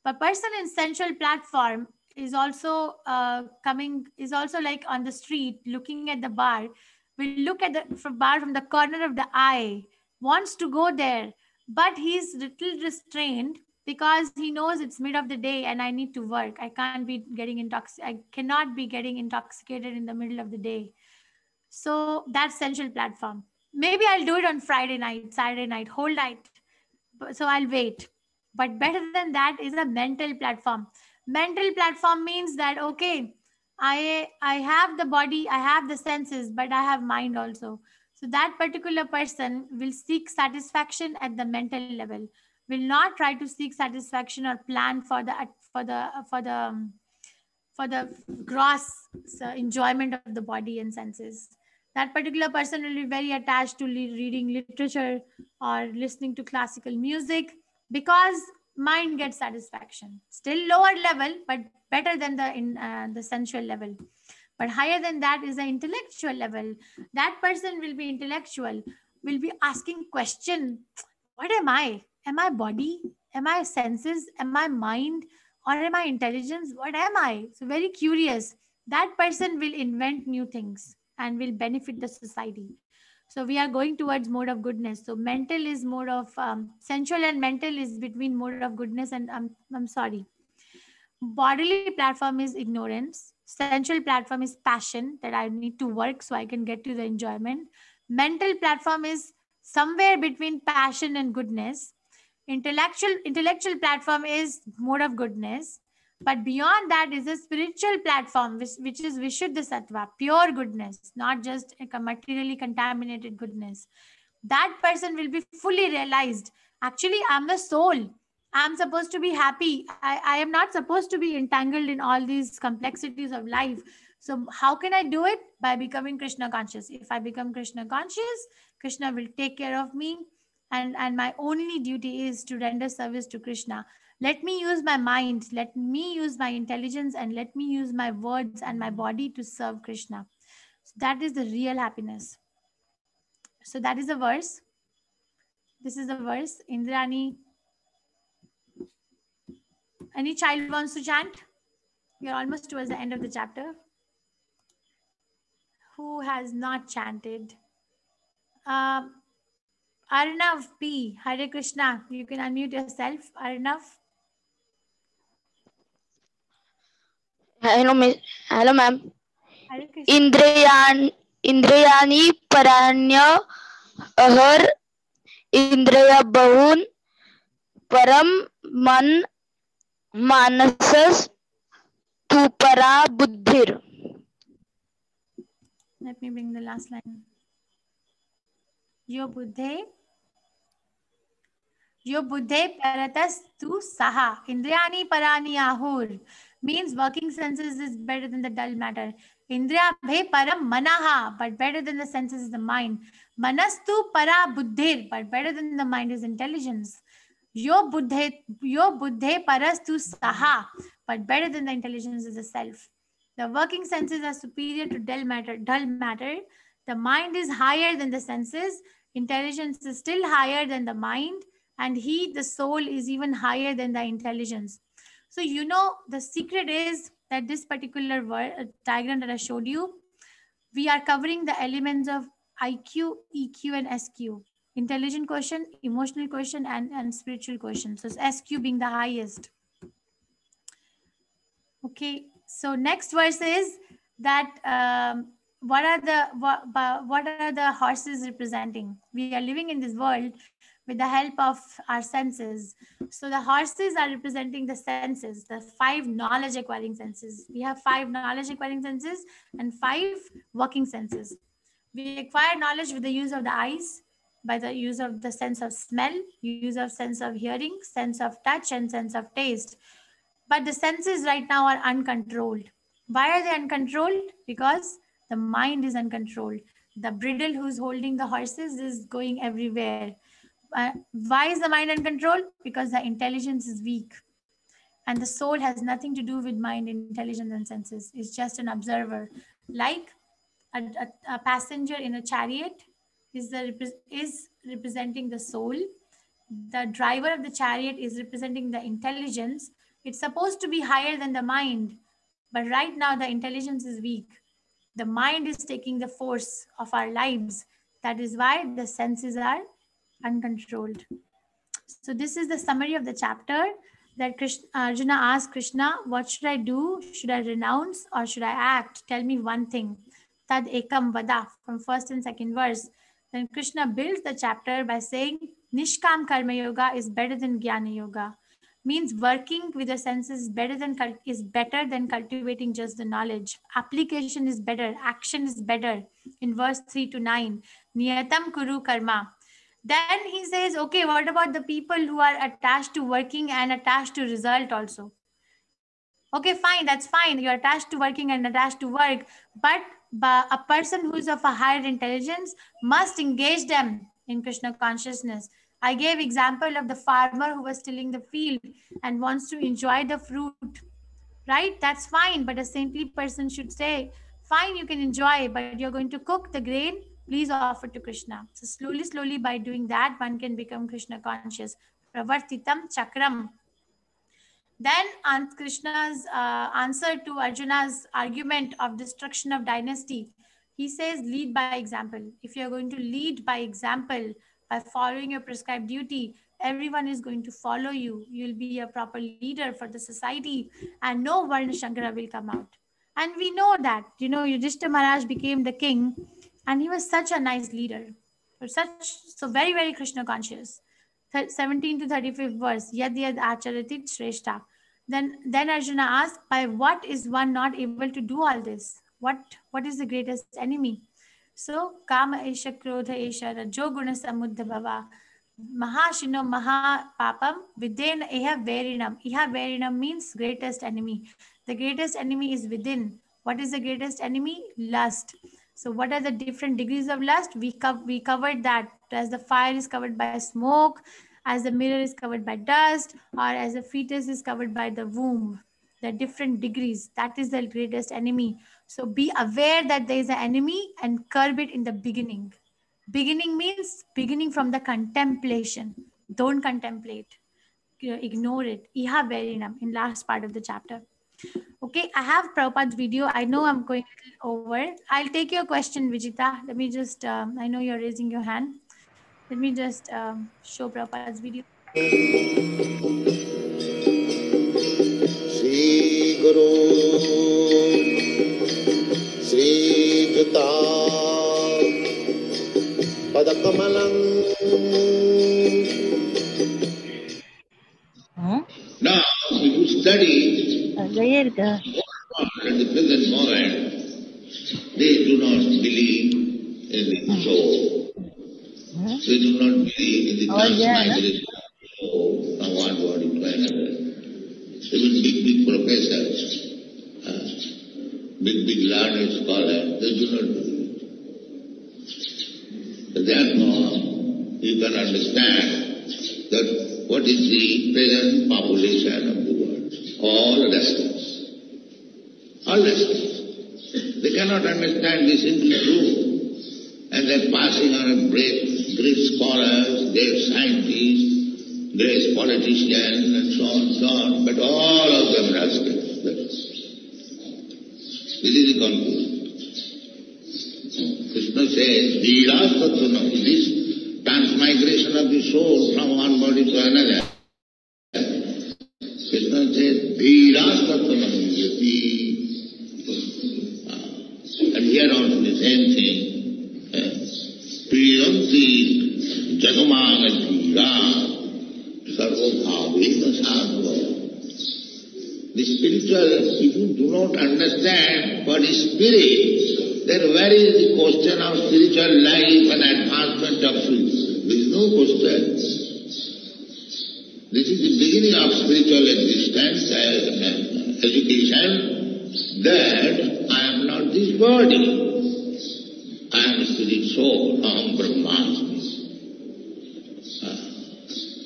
But person in sensual platform is also like on the street looking at the bar, will look at the bar from the corner of the eye, wants to go there, but he's little restrained because he knows it's mid of the day and I need to work. I cannot be getting intoxicated in the middle of the day. So that's sensual platform. Maybe I'll do it on Friday night, Saturday night, whole night. So I'll wait. But better than that is a mental platform. Mental platform means that, okay, I have the body, I have the senses, but I have mind also. So that particular person will seek satisfaction at the mental level, will not try to seek satisfaction or plan for the gross enjoyment of the body and senses. That particular person will be very attached to reading literature or listening to classical music, because mind gets satisfaction. Still lower level, but better than the sensual level. But higher than that is the intellectual level. That person will be intellectual, will be asking question, what am I? Am I body? Am I senses? Am I mind? Or am I intelligence? What am I? So very curious. That person will invent new things and will benefit the society. So we are going towards mode of goodness. So mental is mode of sensual, and mental is between mode of goodness and I'm sorry. Bodily platform is ignorance. Sensual platform is passion, that I need to work so I can get to the enjoyment. Mental platform is somewhere between passion and goodness. Intellectual platform is mode of goodness. But beyond that is a spiritual platform, which is Vishuddha Sattva, pure goodness, not just a materially contaminated goodness. That person will be fully realized. Actually, I'm the soul. I'm supposed to be happy. I am not supposed to be entangled in all these complexities of life. So how can I do it? By becoming Krishna conscious. If I become Krishna conscious, Krishna will take care of me. And my only duty is to render service to Krishna. Let me use my mind, let me use my intelligence, and let me use my words and my body to serve Krishna. So that is the real happiness. So that is the verse. This is the verse. Indrani. Any child wants to chant? We are almost towards the end of the chapter. Who has not chanted? Arnav P. Hare Krishna. You can unmute yourself. Arnav. Hello, ma'am. Indrayani paranya ahar indraya bahun param man manasas tupara buddhir. Let me bring the last line. Yo buddhe paratastu saha. Indriyani parani ahur means working senses is better than the dull matter. Indriya bhe param manaha, but better than the senses is the mind. Manastu para buddhir, but better than the mind is intelligence. Yo buddhe parastu saha, but better than the intelligence is the self. The working senses are superior to dull matter. The mind is higher than the senses. Intelligence is still higher than the mind. And he, the soul, is even higher than the intelligence. So, the secret is that this particular diagram that I showed you, we are covering the elements of IQ, EQ, and SQ. Intelligent quotient, emotional quotient, and spiritual quotient. So, SQ being the highest. Okay, so next verse is that what are the horses representing? We are living in this world with the help of our senses. So the horses are representing the senses, the 5 knowledge acquiring senses. We have 5 knowledge acquiring senses and 5 working senses. We acquire knowledge with the use of the eyes, by the use of the sense of smell, use of sense of hearing, sense of touch, and sense of taste. But the senses right now are uncontrolled. Why are they uncontrolled? Because the mind is uncontrolled. The bridle who's holding the horses is going everywhere. Why is the mind uncontrolled? Because the intelligence is weak. And the soul has nothing to do with mind, intelligence, and senses. It's just an observer. Like a passenger in a chariot is representing the soul. The driver of the chariot is representing the intelligence. It's supposed to be higher than the mind. But right now, the intelligence is weak. The mind is taking the force of our lives. That is why the senses are uncontrolled. So this is the summary of the chapter that Arjuna asked Krishna, what should I do? Should I renounce or should I act? Tell me one thing. Tad ekam vada, from first and second verse. Then Krishna builds the chapter by saying, Nishkam karma yoga is better than jnana yoga. Means working with the senses is better than cultivating just the knowledge. Application is better. Action is better. In verse 3 to 9, Niyatam kuru karma. Then he says, okay, what about the people who are attached to working and attached to result also? Okay, fine, that's fine. You're attached to working and attached to work. But a person who is of a higher intelligence must engage them in Krishna consciousness. I gave example of the farmer who was tilling the field and wants to enjoy the fruit, right? That's fine. But a saintly person should say, fine, you can enjoy, but you're going to cook the grain, please offer to Krishna. So slowly by doing that, one can become Krishna conscious. Pravartitam chakram. Then Krishna's answer to Arjuna's argument of destruction of dynasty, he says, lead by example. If you're going to lead by example, by following your prescribed duty, everyone is going to follow you. You'll be a proper leader for the society and no Varna Shankara will come out. And we know that, Yudhishthira Maharaj became the king and he was such a nice leader. So very, very Krishna conscious. 17 to 35th verse, Yad Yad Acharati Shrestha. Then Arjuna asked, by what is one not able to do all this? What is the greatest enemy? So, Kama Esha Krodha Esha Rajo Guna Samudha Bhava Mahashino Maha Papam Within Eha Verinam. Eha Verinam means greatest enemy. The greatest enemy is within. What is the greatest enemy? Lust. So what are the different degrees of lust? We covered that. As the fire is covered by smoke, as the mirror is covered by dust, or as the fetus is covered by the womb. The different degrees. That is the greatest enemy. So be aware that there is an enemy and curb it in the beginning. Beginning means beginning from the contemplation. Don't contemplate. Ignore it. Iha Verinam in last part of the chapter. Okay, I have Prabhupada's video. I know I'm going over. I'll take your question, Vijita. Let me just, I know you're raising your hand. Let me just show Prabhupada's video. Shri Guru Shri Juta Padakamalang. Now, if you study in the present moment, they do not believe in the soul. They do not believe in the transmigration from one body to another. Even big professors, big learned scholars, they do not believe. So therefore, you can understand that what is the present population of the world? All rascals. All rascals. They cannot understand this simple truth. And they are passing on a great scholars, great scientists, great politicians, and so on, but all of them rascals. This is the conclusion. Krishna says, this transmigration of the soul from one body to another. Krishna says, and here also the same thing. Priyanti jagamana dhira sarvabhavena sadhava. The spiritual, if you do not understand what is spirit, then where is the question of spiritual life and advancement of spirit? There is no question. This is the beginning of spiritual existence, education, that I am not this body. I am spirit soul, Aham Brahmasmi.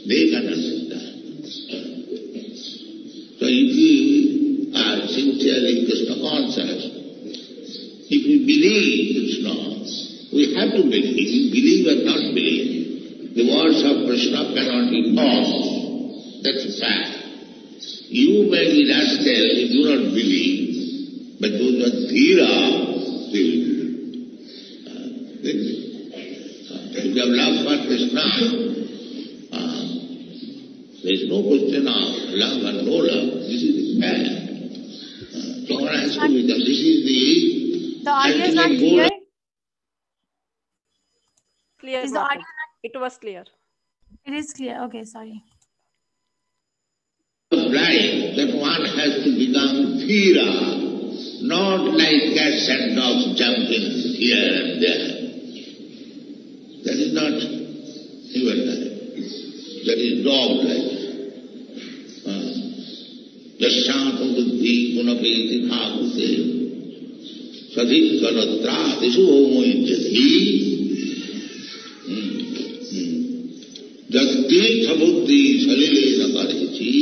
They can understand. So if you are sincerely Krishna conscious, if you believe Krishna, we have to believe. If you believe or not believe, the words of Krishna cannot be false. That's a fact. You may be rascal if you do not believe, but those who are dhira, they will. If you have love for Krishna, there is no question of love and no love. This is the fact. So one has to become. This is the audio is not clear. Clear. Is the audio not? It was clear. It is clear. Okay, sorry. Right, that one has to become dhira, not like cats and dogs jumping here and there. That is not human life. That is dog life. Jasyanto buddhi gunapeti bhagute sadhik kanatra disu homoyajati jagtirtha buddhi salile nakareci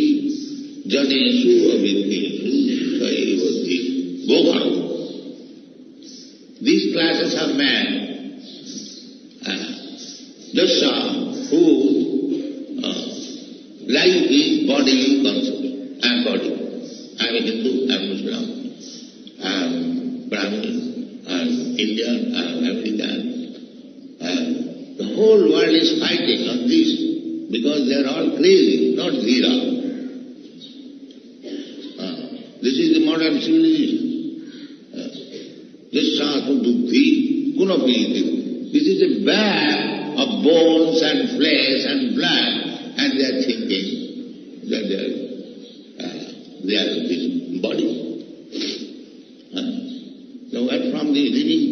janesu avidnesu saivati. Go on. These classes of men, Jasya, who life is bodily concept. I am body. I am a Hindu, I am Muslim, I am Brahmin, I am Indian, I am American. The whole world is fighting on this because they are all crazy, not dhira. This is the modern civilization. Jasyanto buddhi gunapeti. This is a bag of bones and flesh and blood, and they are thinking that they are this body. Now what from the living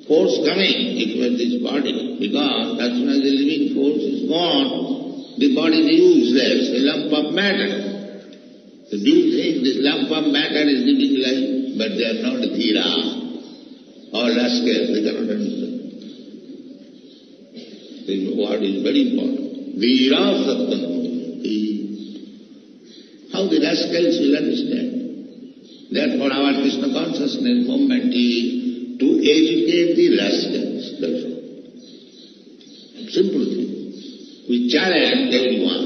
force coming into this body? Because as soon as the living force is gone, the body is useless, a lump of matter. So do you think this lump of matter is living life? But they are not dhira or rascals, they cannot understand. This word is very important. Dhira sattam. How the rascals will understand. Therefore our Krishna consciousness movement is to educate the rascals. That's all. Simple thing. We challenge everyone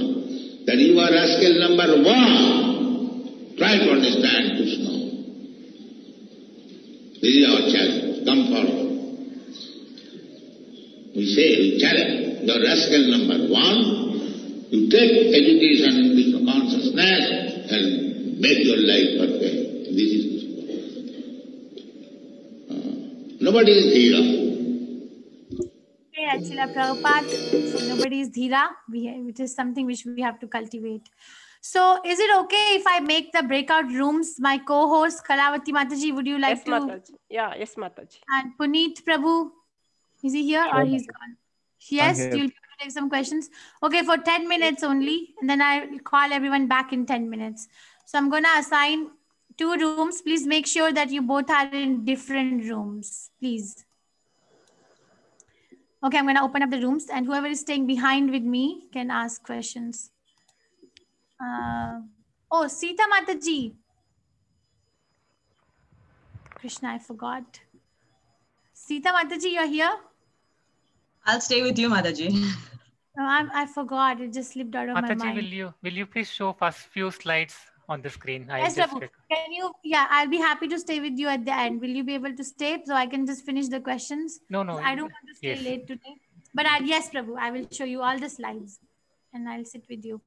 that you are rascal number one. Try to understand Krishna. This is our challenge. Come forward. We say, we challenge. You are rascal number one. You take education in Krishna consciousness and make your life perfect. This is Krishna. Nobody is dhira. Okay, Srila Prabhupada, so nobody is dhira, which is something which we have to cultivate. So, is it okay if I make the breakout rooms? My co-host Kalavati Mataji, would you like Yes, to? Mataji. Yeah, yes, Mataji. And Puneet Prabhu, is he here or he's gone? Yes, you'll be able to take some questions. Okay, for 10 minutes only, and then I'll call everyone back in 10 minutes. So I'm going to assign 2 rooms. Please make sure that you both are in different rooms, please. Okay, I'm going to open up the rooms, and whoever is staying behind with me can ask questions. Oh, Sita Mataji. Krishna, I forgot. Sita Mataji, you're here? I'll stay with you, Mataji. No, I forgot. It just slipped out of my mind. Will you please show first few slides on the screen? Yes, Prabhu. Can you? Yeah, I'll be happy to stay with you at the end. Will you be able to stay so I can just finish the questions? No. I don't want to stay late today. But yes, Prabhu, I will show you all the slides and I'll sit with you.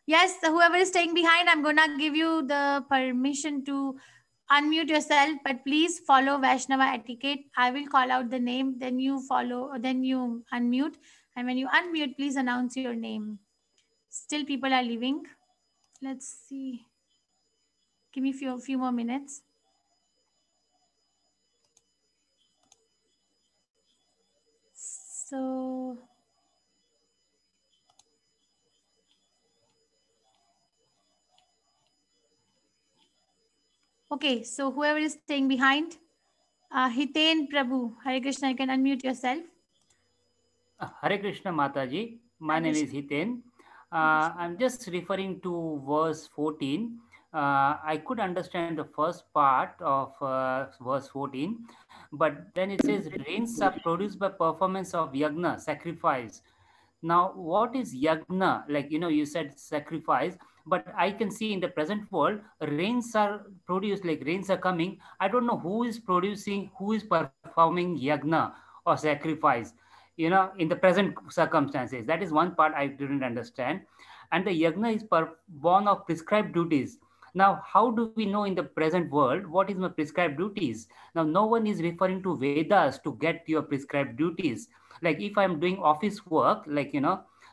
Yes, whoever is staying behind, I'm going to give you the permission to unmute yourself, but please follow Vaishnava etiquette. I will call out the name, then you follow, then you unmute. And when you unmute, please announce your name. Still people are leaving. Let's see. Give me a few more minutes. So okay, so whoever is staying behind, Hiten Prabhu, Hare Krishna, you can unmute yourself. Hare Krishna Mataji, my name is Hiten. I'm just referring to verse 14. I could understand the first part of verse 14, but then it says rains are produced by performance of yagna, sacrifice. Now, what is yagna? Like, you said sacrifice, but I can see in the present world, rains are produced, like rains are coming. I don't know who is producing, who is performing yagna or sacrifice, in the present circumstances. That is one part I didn't understand. And the yagna is born of prescribed duties. Now, how do we know in the present world what is my prescribed duties? Now, no one is referring to Vedas to get your prescribed duties. Like if I'm doing office work,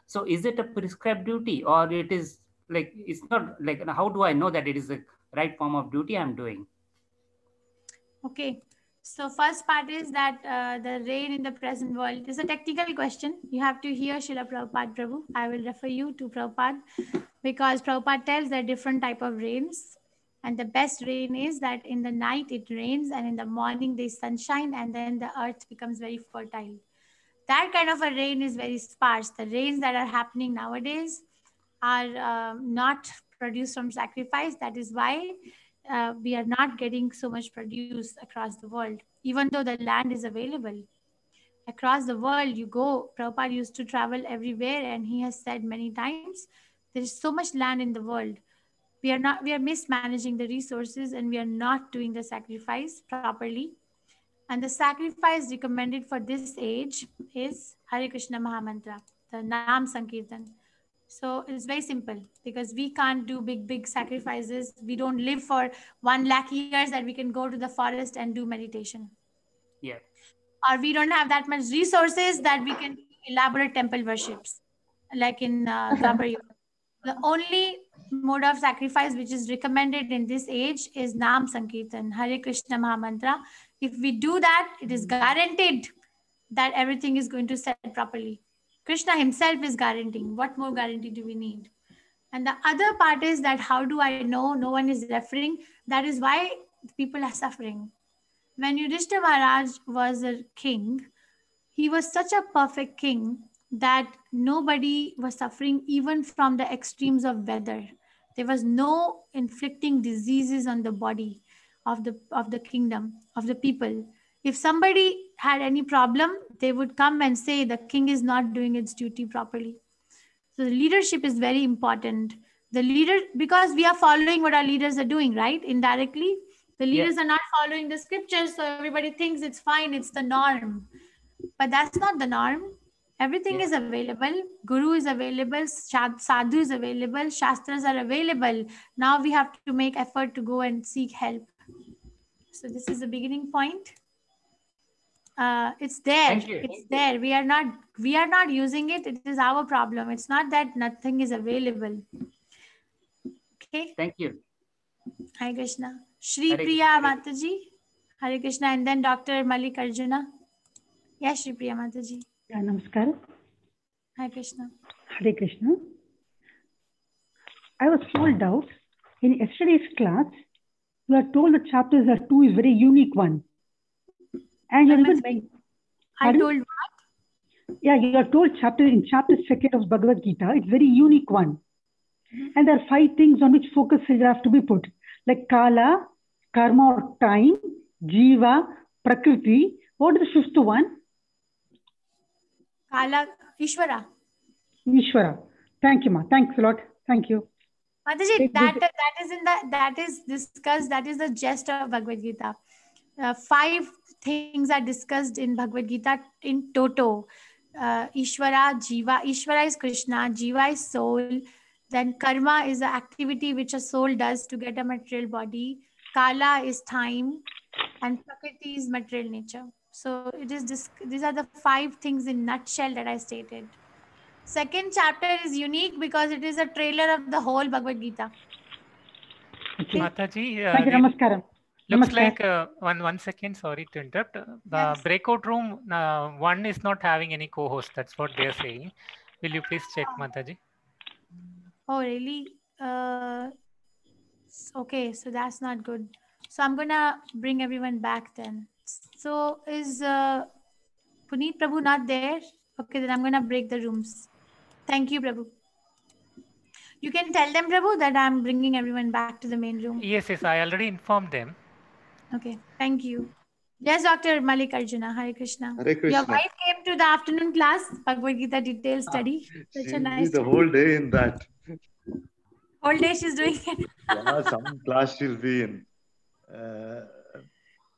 so is it a prescribed duty, or it is like, it's not like, how do I know that it is the right form of duty I'm doing? Okay. So first part is that the rain in the present world is a technical question. You have to hear Srila Prabhupada Prabhu. I will refer you to Prabhupada because Prabhupada tells there are different type of rains. And the best rain is that in the night it rains and in the morning there's sunshine and then the earth becomes very fertile. That kind of a rain is very sparse. The rains that are happening nowadays are not produced from sacrifice. That is why we are not getting so much produce across the world, even though the land is available. Across the world, you go, Prabhupada used to travel everywhere, and he has said many times, there is so much land in the world. We are mismanaging the resources and we are not doing the sacrifice properly. And the sacrifice recommended for this age is Hare Krishna Mahamantra, the Nam Sankirtan. So it's very simple because we can't do big sacrifices. We don't live for 1 lakh years that we can go to the forest and do meditation. Yeah. Or we don't have that much resources that we can do elaborate temple worships like in Gabbar Yuga. The only mode of sacrifice which is recommended in this age is Nam Sankirtan, Hare Krishna Mahamantra. If we do that, it is guaranteed that everything is going to set properly. Krishna himself is guaranteeing. What more guarantee do we need? And the other part is that how do I know no one is referring? That is why people are suffering. When Yudhishthira Maharaj was a king, he was such a perfect king that nobody was suffering even from the extremes of weather. There was no inflicting diseases on the body of the kingdom, of the people. If somebody had any problem, they would come and say the king is not doing its duty properly. So the leadership is very important. The leader, because we are following what our leaders are doing, right? Indirectly, the leaders are not following the scriptures, so everybody thinks it's fine, it's the norm. But that's not the norm. Everything is available. Guru is available. Sadhu is available. Shastras are available. Now we have to make effort to go and seek help. So this is the beginning point. It's there. It's there. We are not using it. It is our problem. It's not that nothing is available. Okay. Thank you. Hare Krishna. Shri Priya Mataji. Hare Krishna. And then Dr. Malik Arjuna. Yes, Shri Priya Mataji. Yeah, namaskar. Hi Krishna. Hare Krishna. I was told out in yesterday's class, you are told the chapters are 2 is very unique one. And you're even I told what? Yeah, you are told chapter 2 of Bhagavad Gita, it's very unique one. And there are 5 things on which focus will have to be put, like Kala, Karma or time, Jiva, Prakriti. What is the 5th one? Kala, Ishvara. Ishvara. Thank you, ma. Thanks a lot. Thank you. Mataji, that is discussed. That is the gist of Bhagavad Gita. 5 things are discussed in Bhagavad Gita in toto. Ishvara, Jiva. Ishvara is Krishna. Jiva is soul. Then karma is the activity which a soul does to get a material body. Kala is time, and Prakriti is material nature. So it is these are the 5 things in nutshell that I stated. Second chapter is unique because it is a trailer of the whole Bhagavad Gita. Okay. Mataji, Thank you, namaskaram. Looks like one second. Sorry to interrupt. The breakout room 1 is not having any co-host. That's what they are saying. Will you please check, Mataji? Oh, really? Okay, so that's not good. So I'm gonna bring everyone back then. So is Puneet Prabhu not there? Okay, then I'm gonna break the rooms. Thank you, Prabhu. You can tell them, Prabhu, that I'm bringing everyone back to the main room. Yes, I already informed them. Okay, thank you. Yes, Dr. Mallikarjuna. Hare Krishna. Hare Krishna. Your wife came to the afternoon class, Bhagavad Gita detailed study. Such a nice. The whole day in that. Whole day she's doing it. Yeah, some class she'll be in.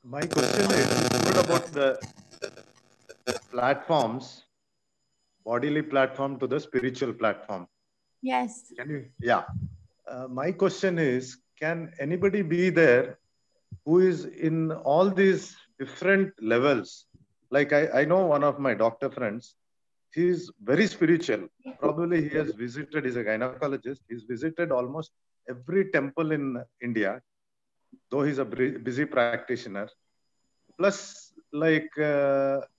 My question is what about the platforms, bodily platform to the spiritual platform? Yes. Can you? Yeah. My question is, can anybody be there who is in all these different levels? Like I know one of my doctor friends, he's very spiritual. Probably he has visited, he's a gynecologist. He's visited almost every temple in India, though he's a busy practitioner. Plus, like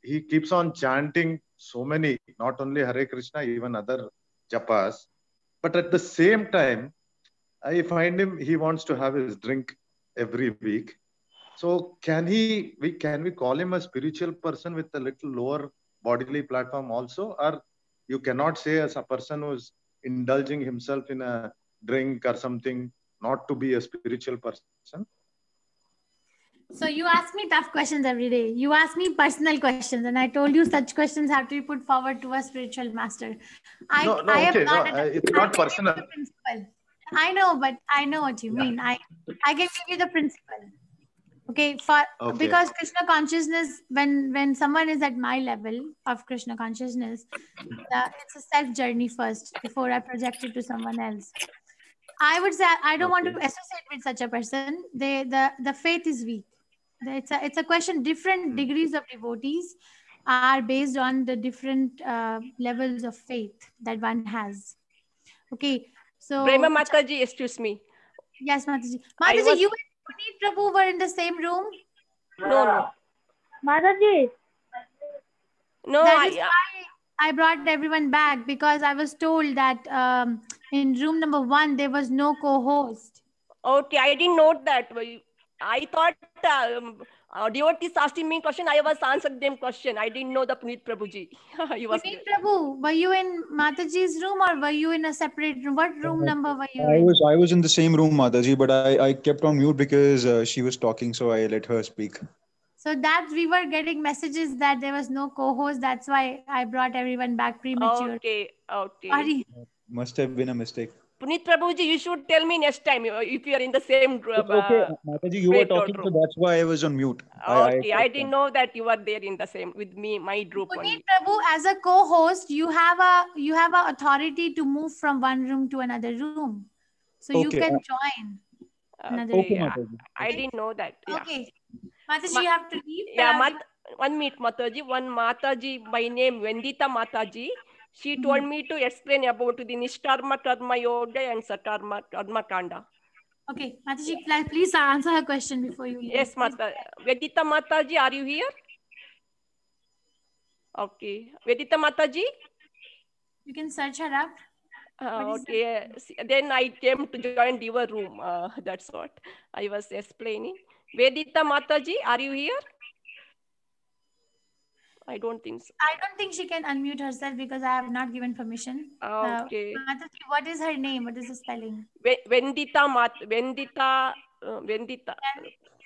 he keeps on chanting so many, not only Hare Krishna, even other japas. But at the same time, I find him, he wants to have his drink every week. So can we call him a spiritual person with a little lower bodily platform also? Or you cannot say as a person who's indulging himself in a drink or something not to be a spiritual person? So you ask me tough questions every day. You ask me personal questions, and I told you such questions have to be put forward to a spiritual master. It's not personal. I know, but I know what you mean. I can give you the principle. Okay, because Krishna consciousness, when someone is at my level of Krishna consciousness, it's a self journey first before I project it to someone else. I would say I don't want to associate with such a person. The faith is weak. It's a question. Different degrees of devotees are based on the different levels of faith that one has. Okay, so Prema Mataji, excuse me. Yes, Mataji. Mataji, you and Puneet Prabhu were in the same room? No. Mataji. No, that is why I brought everyone back, because I was told that in room number 1 there was no co-host. Okay, I didn't know that. I thought devotees asking me question, I was answering them question. I didn't know the Puneet Prabhuji. Puneet Prabhu, were you in Mataji's room or were you in a separate room? What room number were you in? I was in the same room, Mataji, but I kept on mute because she was talking, so I let her speak. So that we were getting messages that there was no co-host. That's why I brought everyone back prematurely. Okay. Sorry. Must have been a mistake. Puneet Prabhuji, you should tell me next time if you are in the same group. Okay, Mataji, you were talking, so that's why I was on mute. Okay, I didn't know that you were there in the same with me, my group. Puneet Prabhu, as a co-host, you have a authority to move from one room to another room, so you can join another room. I didn't know that. Yeah. Okay, Mataji, you have to leave. Yeah, 1 minute, Mataji. One Mataji by name Vendita Mataji. She told me to explain about the Nishkarma Karma Yoga and Sakarma Karma Kanda. Okay, Mataji, please answer her question before you leave. Yes, Vedita Mataji, are you here? Okay. Vedita Mataji? You can search her up. Okay. Then I came to join your room. That's what I was explaining. Vedita Mataji, are you here? I don't think so. I don't think she can unmute herself because I have not given permission. Okay. Mataji, what is her name? What is the spelling? Vendita.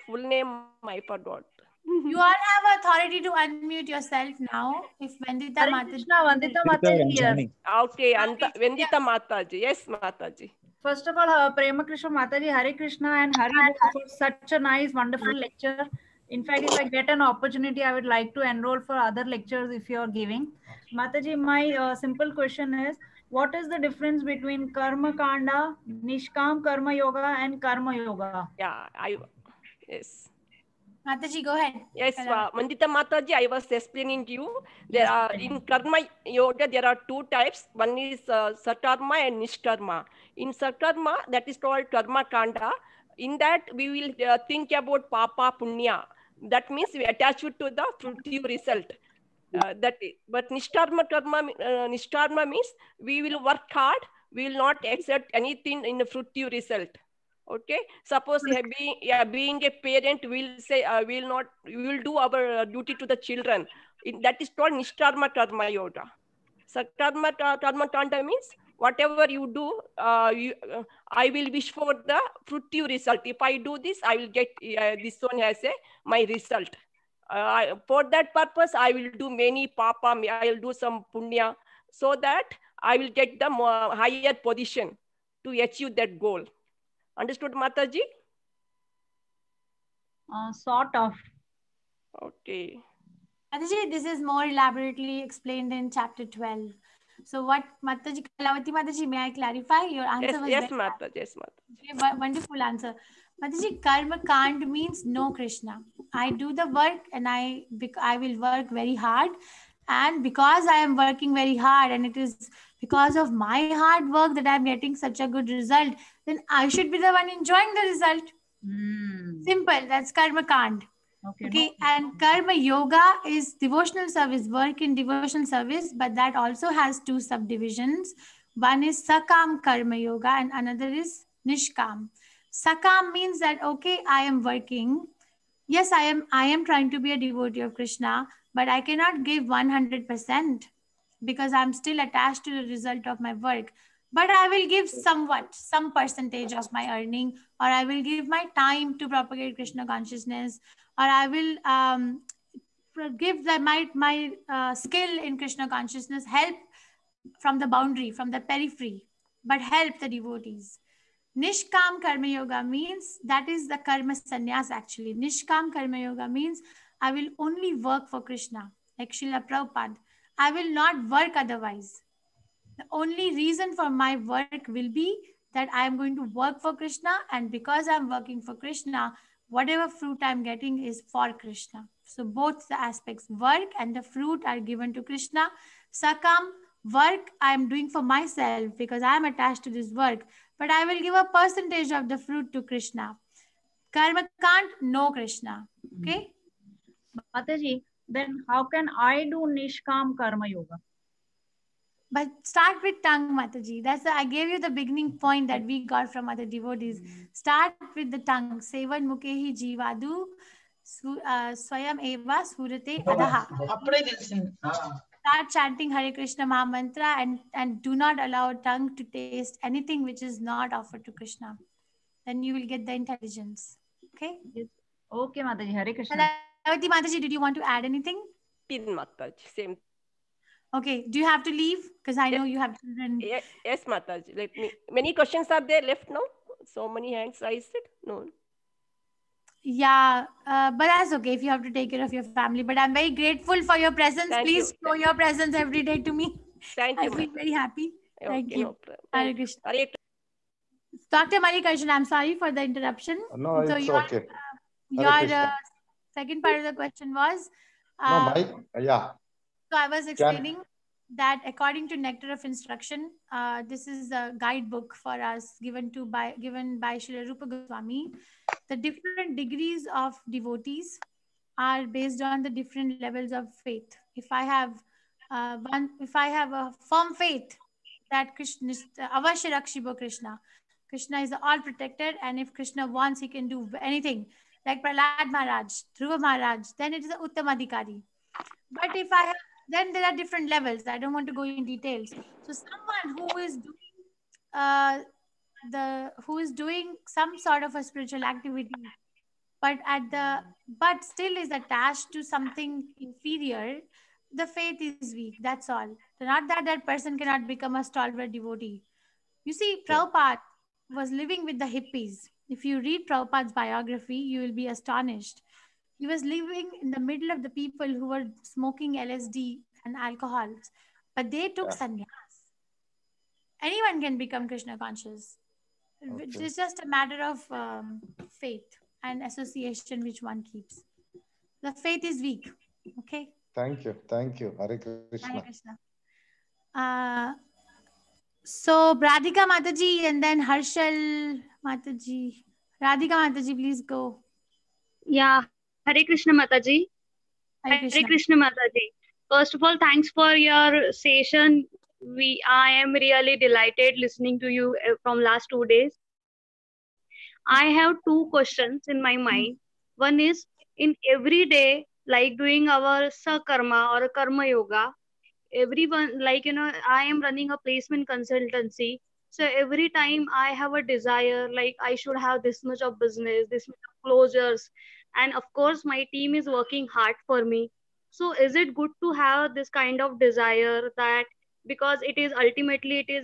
Full name I forgot. You all have authority to unmute yourself now. If Vendita Mataji. Vandita Mataji here. Okay, Vendita Mataji. Yes, Mataji. First of all, Prema Krishna Mataji, Hare Krishna and Hari Bol for such a nice, wonderful lecture. In fact, if I get an opportunity, I would like to enroll for other lectures if you are giving. Mataji, my simple question is, what is the difference between Karma Kanda, Nishkam Karma Yoga and Karma Yoga? Yeah, yes. Mataji, go ahead. Yes, Vandita Mataji, I was explaining to you. There are in Karma Yoga, there are two types. One is Sakarma and Nishkarma. In Sakarma, that is called Karma Kanda. In that, we will think about Papa Punya. That means we attach it to the fruitive result. But Nishkarma means we will work hard. We will not accept anything in the fruitive result. Okay. Suppose being a parent, we'll say we will do our duty to the children. That is called Nishkarma Karma Yoga. Sakarma Karma Kanda means whatever you do, I will wish for the fruitive result. If I do this, I will get this one as my result. For that purpose, I will do many papa, I will do some punya, so that I will get the higher position to achieve that goal. Understood, Mataji? Sort of. Okay. Mataji, this is more elaborately explained in chapter 12. So what, Mataji, Kalavati Mataji, may I clarify? Your answer was yes, Mataji. Yes, Mataji. Okay, wonderful answer. Mataji, Karma Kand means no Krishna. I do the work and I will work very hard. And because I am working very hard and it is because of my hard work that I am getting such a good result, then I should be the one enjoying the result. Simple. That's Karma Kand. Okay. And Karma Yoga is devotional service, work in devotional service, but that also has two subdivisions. One is Sakam Karma Yoga and another is Nishkam. Sakam means that, okay, I am working. Yes, I am trying to be a devotee of Krishna, but I cannot give 100% because I'm still attached to the result of my work. But I will give some percentage of my earning, or I will give my time to propagate Krishna consciousness, or I will give my skill in Krishna consciousness, help from the boundary, from the periphery, but help the devotees. Nishkam Karma Yoga means, that is the Karma Sannyas actually. Nishkam Karma Yoga means I will only work for Krishna, like Srila Prabhupada. I will not work otherwise. The only reason for my work will be that I am going to work for Krishna, and because I'm working for Krishna, whatever fruit I'm getting is for Krishna. So both the aspects, work and the fruit, are given to Krishna. Sakam, work I am doing for myself because I am attached to this work, but I will give a percentage of the fruit to Krishna. Karma Kand, no Krishna. Okay? Mataji, then how can I do Nishkam Karma Yoga? But start with tongue, Mataji. I gave you the beginning point that we got from other devotees. Start with the tongue. Sevan mukehi jivadu swayam eva surate adaha. Start chanting Hare Krishna Maha Mantra and do not allow tongue to taste anything which is not offered to Krishna. Then you will get the intelligence. Okay? Yes. Okay, Mataji. Hare Krishna. Kalavati Mataji, did you want to add anything? Mataji, same. Okay. Do you have to leave? Because I know you have children. Yes, Mataji. Many questions are there left now. So many hands raised. No. Yeah, but that's okay if you have to take care of your family. But I'm very grateful for your presence. Please show your presence every day to me. Thank you. I feel very happy. Thank you. No Hare Krishna. Dr. Malikarjun, I'm sorry for the interruption. No, it's okay. Your second part of the question was? So I was explaining that according to Nectar of Instruction, this is a guidebook for us given by Srila Rupa Goswami. The different degrees of devotees are based on the different levels of faith. if I have a firm faith that Krishna avashya rakshibo Krishna. Krishna is the all protector, and if Krishna wants, he can do anything. Like Prahlad Maharaj, Dhruva Maharaj, then it is a Uttamadhikari. But if I have, then there are different levels. I don't want to go in details. So someone who is doing who is doing some sort of a spiritual activity, but still is attached to something inferior, the faith is weak. That's all. Not that that person cannot become a stalwart devotee. You see, Prabhupada was living with the hippies. If you read Prabhupada's biography, you will be astonished. He was living in the middle of the people who were smoking LSD and alcohols, but they took sannyas. Anyone can become Krishna conscious. It's just a matter of faith and association which one keeps. The faith is weak. Okay. Thank you. Hare Krishna. Hare Krishna. So Radhika Mataji and then Harshal Mataji. Radhika Mataji, please go. Yeah, Hare Krishna Mataji. Hare Krishna Mataji. First of all, thanks for your session. I am really delighted listening to you from last 2 days. I have 2 questions in my mind. One is, in every day, like doing our Sakarma or Karma Yoga, everyone, like, I am running a placement consultancy. So every time I have a desire, like I should have this much of business, this much of closures. And of course, my team is working hard for me. So is it good to have this kind of desire, that because it is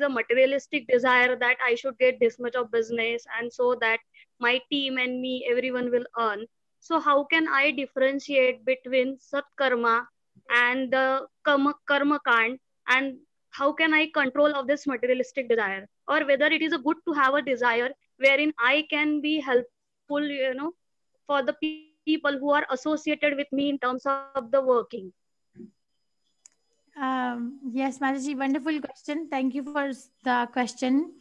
a materialistic desire that I should get this much of business, and so that my team and me, everyone will earn. So how can I differentiate between Satkarma and the karma kand, and how can I control of this materialistic desire, or whether it is a good to have a desire wherein I can be helpful, for the people who are associated with me in terms of the working. Yes, Mataji, wonderful question. Thank you for the question,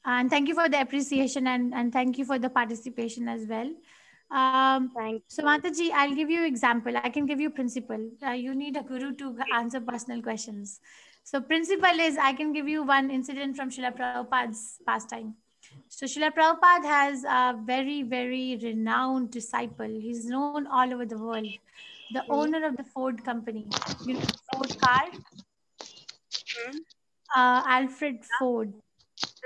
and thank you for the appreciation, and thank you for the participation as well. So Mataji, I'll give you example. I can give you principle. You need a guru to answer personal questions. So principle is, I can give you one incident from Srila Prabhupada's pastime. So Srila Prabhupada has a very, very renowned disciple. He's known all over the world. The owner of the Ford company, Ford car, Alfred Ford.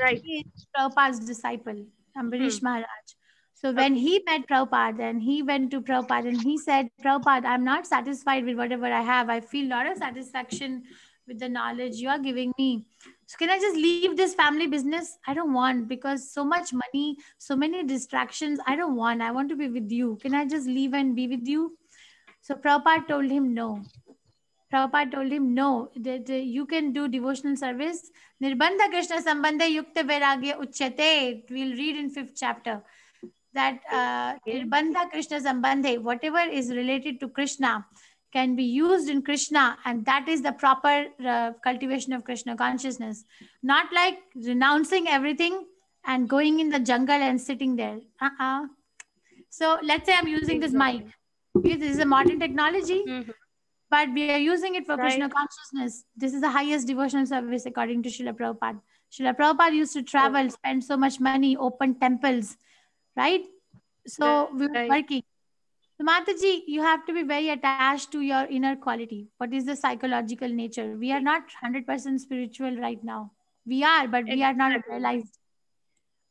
Right. He is Prabhupada's disciple, Ambarish Maharaj. So when he met Prabhupada and he went to Prabhupada and he said, Prabhupada, I'm not satisfied with whatever I have. I feel a lot of satisfaction with the knowledge you are giving me. So can I just leave this family business? I don't want, because so much money, so many distractions. I don't want. I want to be with you. Can I just leave and be with you? So Prabhupada told him no. Prabhupada told him no, that you can do devotional service. Nirbandha Krishna Sambandha Yukta Vairagya Uchyate. We'll read in 5th chapter. That Nirbandha Krishna Sambandhe, whatever is related to Krishna, can be used in Krishna, and that is the proper cultivation of Krishna consciousness. Not like renouncing everything and going in the jungle and sitting there. So let's say I'm using this mic. This is a modern technology, but we are using it for Krishna consciousness. This is the highest devotional service according to Srila Prabhupada. Srila Prabhupada used to travel, spend so much money, open temples, right? So we were working. So Mataji, you have to be very attached to your inner quality. What is the psychological nature? We are not 100% spiritual right now. We are, but we are not realized.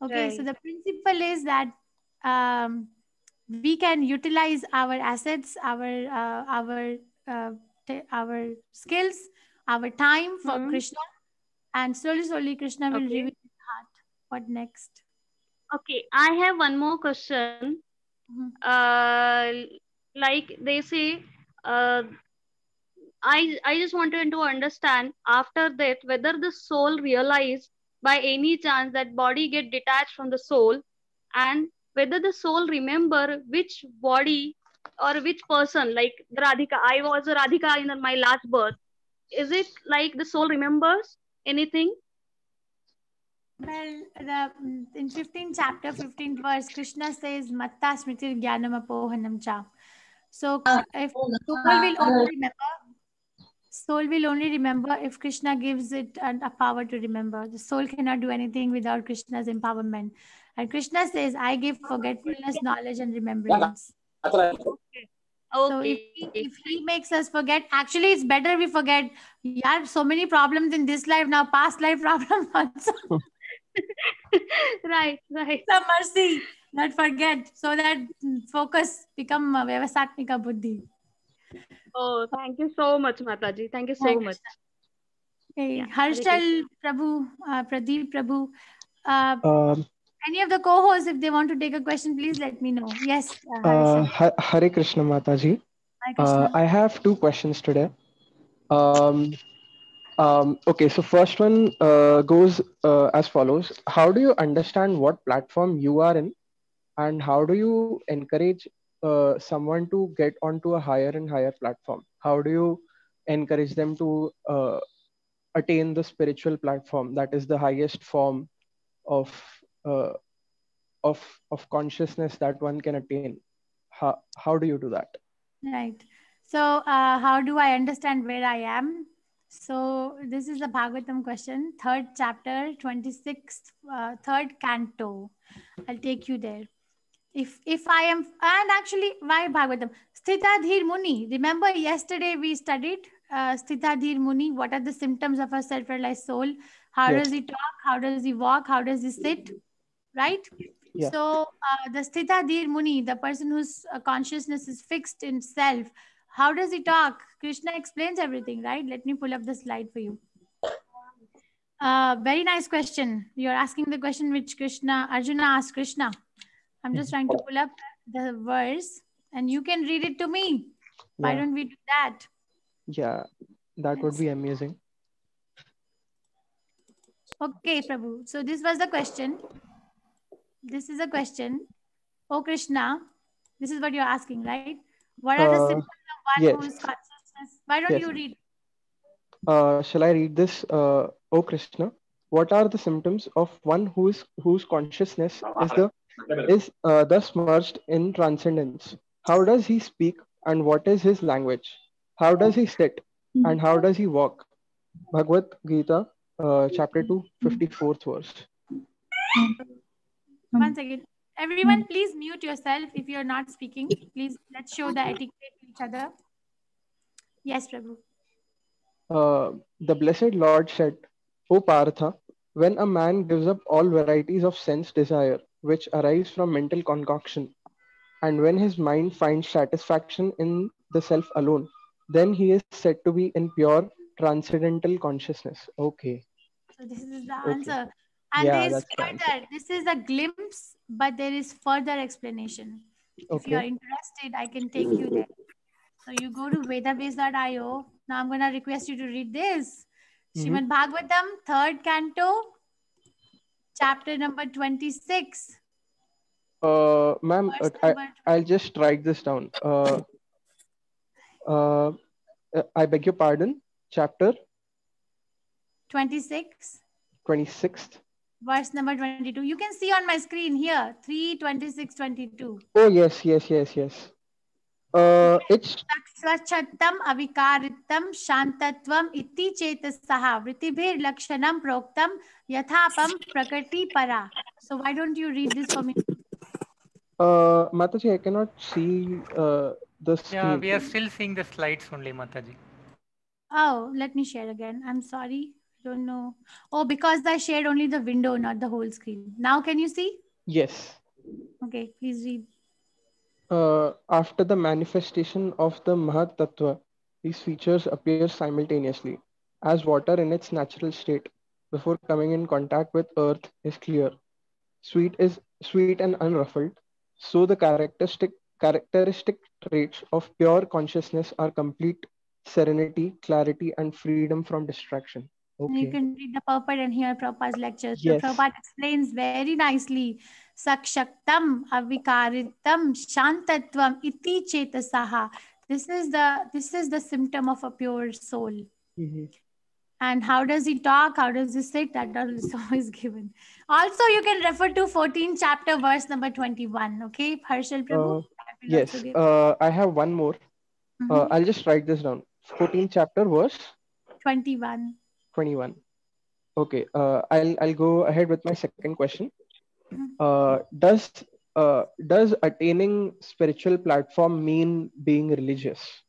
Okay, so the principle is that we can utilize our assets, our skills, our time for Krishna, and slowly Krishna will reveal his heart. What next? Okay, I have one more question. Like they say, I just wanted to understand after that whether the soul realized by any chance that body get detached from the soul, and whether the soul remember which body or which person, like Radhika. I was a Radhika in my last birth. Is it like the soul remembers anything? Well, in 15th chapter, 15th verse, Krishna says, Matta Smritir Jnanam Apohanam Cha. So if soul will only remember, Soul will only remember if Krishna gives it a power to remember. The soul cannot do anything without Krishna's empowerment. And Krishna says, I give forgetfulness, knowledge, and remembrance. So if he makes us forget, actually it's better we forget. Yeah, so many problems in this life now, past life problems also. Right. Some mercy, not forget, so that focus become Vyavasatmika Buddhi. Oh, thank you so much, Mataji. Thank you so much. Okay, Harshal Prabhu, Pradeep Prabhu, any of the co-hosts, if they want to take a question, please let me know. Yes, Harshal. Hare Krishna Mataji. Hare Krishna. I have 2 questions today. Okay, so first one goes as follows. How do you understand what platform you are in, and how do you encourage someone to get onto a higher and higher platform? How do you encourage them to attain the spiritual platform that is the highest form of consciousness that one can attain? How do you do that? Right. So how do I understand where I am? So this is the Bhagavatam question, 3rd chapter, 26th, 3rd canto. I'll take you there. If I am, and actually, why Bhagavatam? Sthitadhir Muni. Remember yesterday we studied Sthitadhir Muni. What are the symptoms of a self-realized soul? How does he talk? How does he walk? How does he sit? Right? Yeah. So the Sthitadhir Muni, the person whose consciousness is fixed in self, how does he talk? Krishna explains everything, right? Let me pull up the slide for you. Very nice question. You're asking the question which Arjuna asked Krishna. I'm just trying to pull up the verse and you can read it to me. Why don't we do that? Yeah, that would be amazing. Okay, Prabhu. So this was the question. This is a question. Oh, Krishna, this is what you're asking, right? What are the symptoms of one who is consciousness? Why don't you read? Shall I read this? Oh, Krishna, what are the symptoms of one whose consciousness is thus merged in transcendence? How does he speak and what is his language? How does he sit and how does he walk? Bhagavad Gita, chapter 2, 54th verse. One second. Everyone, please mute yourself if you're not speaking. Please, let's show the etiquette to each other. Yes, Prabhu. The blessed Lord said, O Partha, when a man gives up all varieties of sense desire, which arise from mental concoction, and when his mind finds satisfaction in the self alone, then he is said to be in pure transcendental consciousness. Okay. So this is the answer. And there is further, this is a glimpse, but there is further explanation. If you are interested, I can take you there. So you go to vedabase.io. Now I'm going to request you to read this. Srimad Bhagavatam, 3rd canto, chapter number 26. Ma'am, I'll just write this down. I beg your pardon. Chapter 26. 26th. Verse number 22. You can see on my screen here, 3:26:22. Oh, yes. It's Swachhattam avikaritam shantatvam iti chetasaha vritibhir lakshanam proktam yathapam prakriti para. So why don't you read this for me? Mataji, I cannot see the screen. Yeah, we are still seeing the slides only, Mataji. Oh, let me share again. I'm sorry. Don't know. Oh, because I shared only the window, not the whole screen. Now can you see? Yes. Okay, please read. After the manifestation of the Mahat Tattva, these features appear simultaneously, as water in its natural state, before coming in contact with earth, is clear. Sweet and unruffled. So the characteristic traits of pure consciousness are complete serenity, clarity, and freedom from distraction. Okay. You can read the purport and hear Prabhupada's lectures. Yes. So Prabhupada explains very nicely. Sakshaktam avikaritam shantatvam iti chetasaha. This is the symptom of a pure soul. And how does he talk? How does he sit? That also is given. Also, you can refer to 14th chapter, verse number 21. Okay, Harshal Prabhu? Yes, I have one more. I'll just write this down. 14th chapter, verse 21. 21. Okay, I'll go ahead with my second question. Does attaining spiritual platform mean being religious?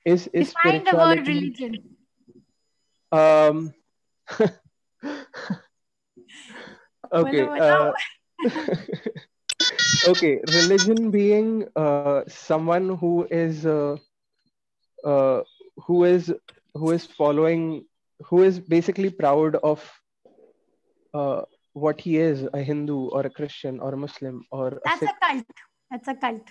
Is Define the word spirituality? religion. Okay. Okay, religion being someone who is following, who is basically proud of what he is, a Hindu or a Christian or a Muslim or a Sikh. A cult. That's a cult.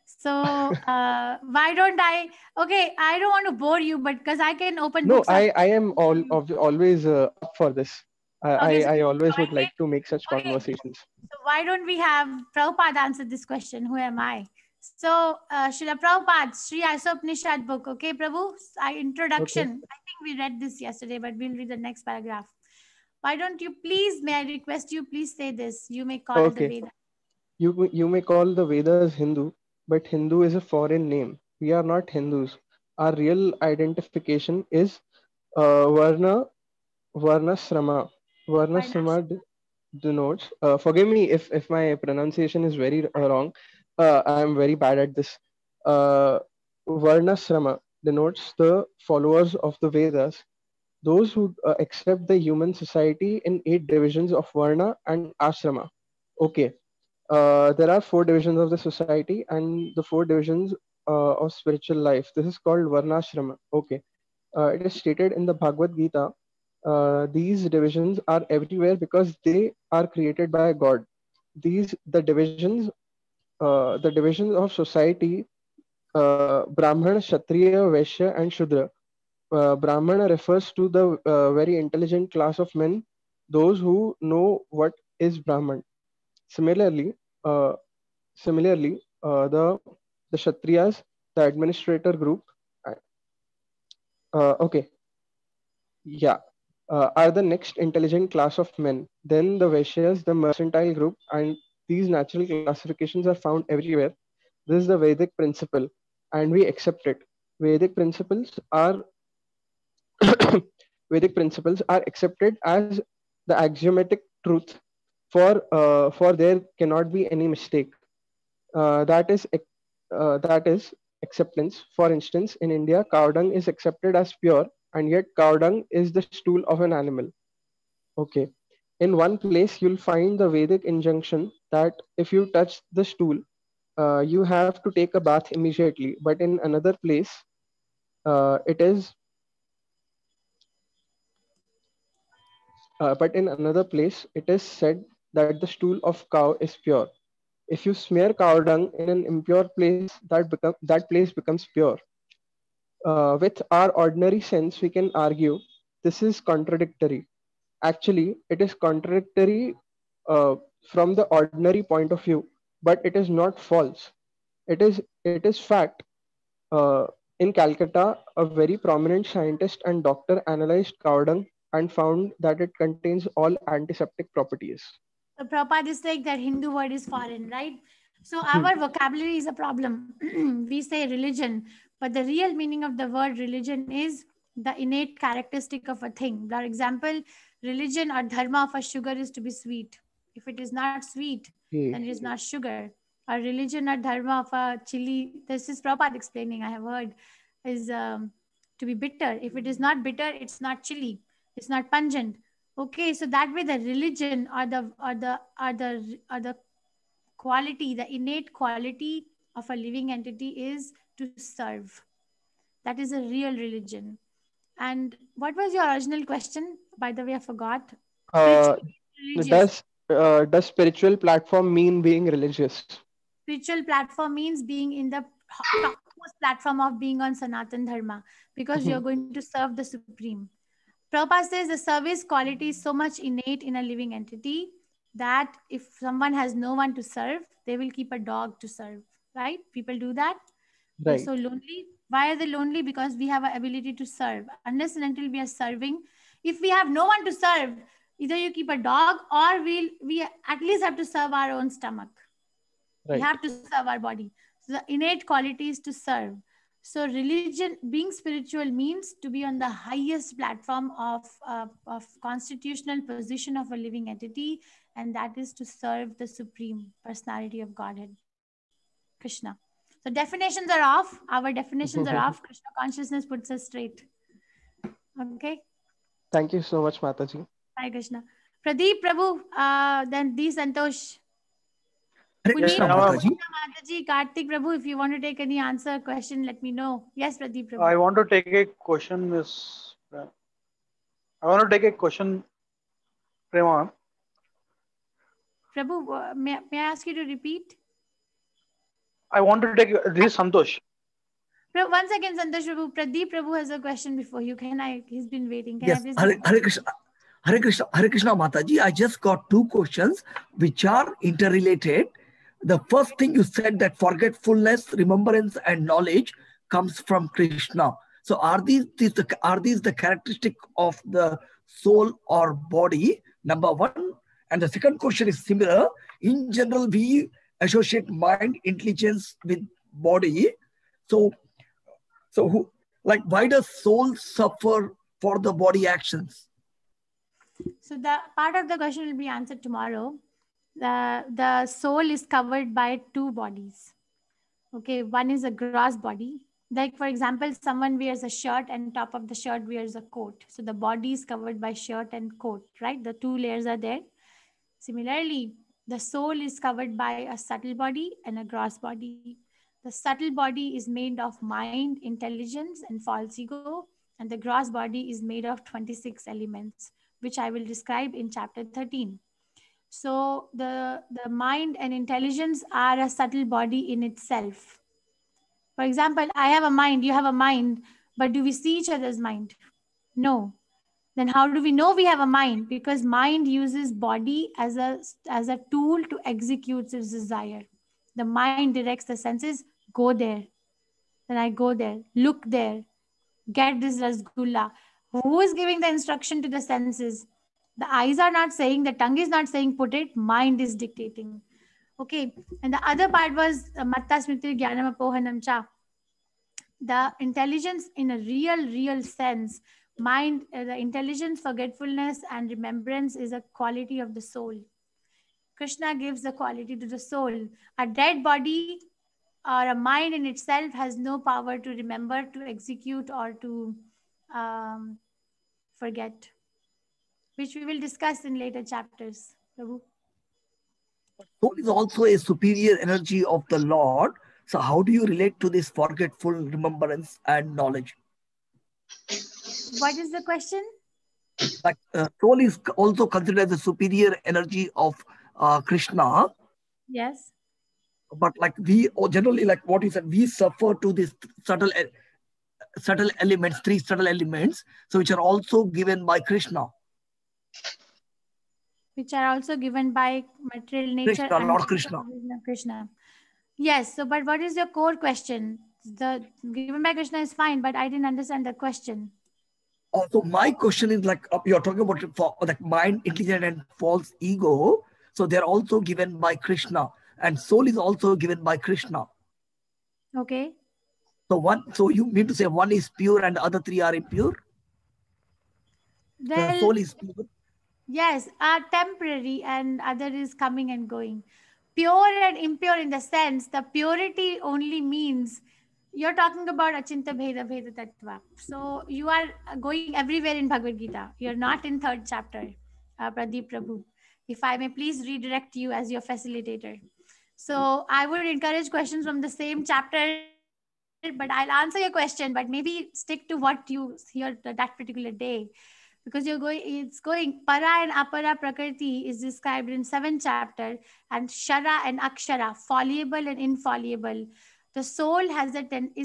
So why don't I? Okay, I don't want to bore you, but because I can open No, books. I am always up for this. Okay, so I always would like to make such conversations. So why don't we have Prabhupada answer this question? Who am I? So Srila Prabhupada, Sri Isopnishad book. Okay, Prabhu, introduction. Okay. I think we read this yesterday, but we'll read the next paragraph. Why don't you please, may I request you, please say this. You may call the Veda. You may call the Vedas Hindu, but Hindu is a foreign name. We are not Hindus. Our real identification is Varna Srama. Varna Srama denotes. Forgive me if my pronunciation is very wrong. I am very bad at this. Varna Srama denotes the followers of the Vedas, those who accept the human society in 8 divisions of Varna and Ashrama. Okay. There are 4 divisions of the society and the 4 divisions of spiritual life. This is called Varnashrama. Okay. It is stated in the Bhagavad Gita. These divisions are everywhere because they are created by God. The divisions of society, Brahmana, Kshatriya, Vaishya, and Shudra. Brahmana refers to the very intelligent class of men, those who know what is Brahman. Similarly, the Kshatriyas, the administrator group, are the next intelligent class of men. Then the Vaishyas, the mercantile group, and these natural classifications are found everywhere. This is the Vedic principle, and we accept it. Vedic principles are accepted as the axiomatic truth. For there cannot be any mistake. That is acceptance. For instance, in India, cow dung is accepted as pure, and yet cow dung is the stool of an animal. Okay. In one place, you'll find the Vedic injunction that if you touch the stool, you have to take a bath immediately. But in another place, it is said that the stool of cow is pure. If you smear cow dung in an impure place, that place becomes pure. With our ordinary sense, we can argue this is contradictory. Actually, it is contradictory from the ordinary point of view, but it is not false. It is fact. In Calcutta, a very prominent scientist and doctor analyzed cow dung and found that it contains all antiseptic properties. So Prabhupada is saying that Hindu word is foreign, right? So our vocabulary is a problem. We say religion, but the real meaning of the word religion is the innate characteristic of a thing. For example, religion or dharma of a sugar is to be sweet. If it is not sweet, then it is not sugar. Or religion or dharma of a chili, this is Prabhupada explaining, I have heard, is to be bitter. If it is not bitter, it's not chili. It's not pungent. Okay, so that way the religion or the quality, the innate quality of a living entity is to serve. That is a real religion. And what was your original question? By the way, I forgot. Does spiritual platform mean being religious? Spiritual platform means being in the topmost platform of being on Sanatan Dharma, because you're going to serve the Supreme. Prabhupada says the service quality is so much innate in a living entity that if someone has no one to serve, they will keep a dog to serve, right? People do that. Right. They're so lonely. Why are they lonely? Because we have an ability to serve. Unless and until we are serving, if we have no one to serve, either you keep a dog or we at least have to serve our own stomach. Right. We have to serve our body. So the innate quality is to serve. So religion, being spiritual, means to be on the highest platform of constitutional position of a living entity, and that is to serve the Supreme Personality of Godhead, Krishna. So definitions are off. Our definitions are off. Krishna consciousness puts us straight. Okay. Thank you so much, Mataji. Hi, Krishna. Pradeep Prabhu, then D. Santosh. Hare Krishna, Mataji. Mataji, Karthik Prabhu, if you want to take any answer question, let me know. Yes, Pradeep Prabhu. I want to take a question. Prema. Prabhu, may I ask you to repeat? I want to take this Santosh. One second, Santosh Prabhu. Pradeep Prabhu has a question before you. He's been waiting. Yes, Hare Krishna. Hare Krishna, Mataji. I just got two questions which are interrelated. The first thing you said that forgetfulness, remembrance, and knowledge comes from Krishna. So are these the characteristic of the soul or body? Number one. And the second question is similar. In general, we associate mind, intelligence with body. So why does soul suffer for the body actions? So the part of the question will be answered tomorrow. The soul is covered by two bodies. Okay, one is a gross body. Like for example, someone wears a shirt and top of the shirt wears a coat. So the body is covered by shirt and coat, right? The two layers are there. Similarly, the soul is covered by a subtle body and a gross body. The subtle body is made of mind, intelligence, and false ego. And the gross body is made of 26 elements, which I will describe in chapter 13. So the mind and intelligence are a subtle body in itself. For example, I have a mind, you have a mind, but do we see each other's mind? No. Then how do we know we have a mind? Because mind uses body as a tool to execute its desire. The mind directs the senses, go there. Then I go there, look there, get this rasgulla. Who is giving the instruction to the senses? The eyes are not saying, the tongue is not saying put it, mind is dictating. Okay, and the other part was Matta Smriti Jnanam Apohanam Cha. The intelligence in a real sense, mind, the intelligence, forgetfulness, and remembrance is a quality of the soul. Krishna gives the quality to the soul. A dead body or a mind in itself has no power to remember, to execute, or to forget, which we will discuss in later chapters. Prabhu. Soul is also a superior energy of the Lord. So how do you relate to this forgetful remembrance and knowledge? What is the question? Like soul is also considered as a superior energy of Krishna. Yes. But like we generally, like what you said, we suffer to this subtle elements, three subtle elements, so which are also given by Krishna. Which are also given by material nature. Krishna, Lord Krishna. Krishna. Yes. So, but what is your core question? The given by Krishna is fine, but I didn't understand the question. So my question is like you're talking about for like mind, intelligence, and false ego. So they're also given by Krishna, and soul is also given by Krishna. Okay. So you mean to say one is pure and the other three are impure? Well, the soul is pure. Yes, temporary, and other is coming and going. Pure and impure in the sense, the purity only means you're talking about Achinta Bheda Bheda Tattva. So you are going everywhere in Bhagavad Gita. You're not in third chapter, Pradeep Prabhu. If I may please redirect you as your facilitator. So I would encourage questions from the same chapter, but I'll answer your question, but maybe stick to what you hear that particular day. Because it's going para and apara prakriti is described in 7th chapter, and shara and akshara, fallible and infallible. The soul is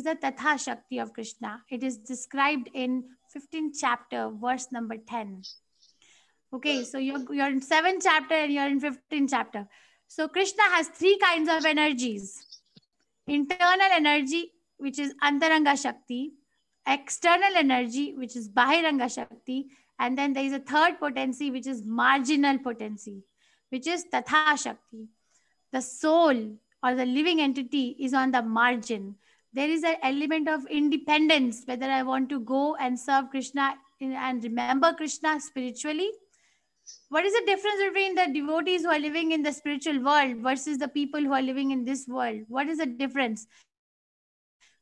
a tatha shakti of Krishna. It is described in 15th chapter, verse number 10. Okay, so you're in 7th chapter and you're in 15th chapter. So Krishna has three kinds of energies: internal energy, which is antaranga shakti; external energy, which is bahiranga shakti; and then there is a third potency, which is marginal potency, which is tatha shakti. The soul or the living entity is on the margin. There is an element of independence, whether I want to go and serve Krishna and remember Krishna spiritually. What is the difference between the devotees who are living in the spiritual world versus the people who are living in this world? What is the difference?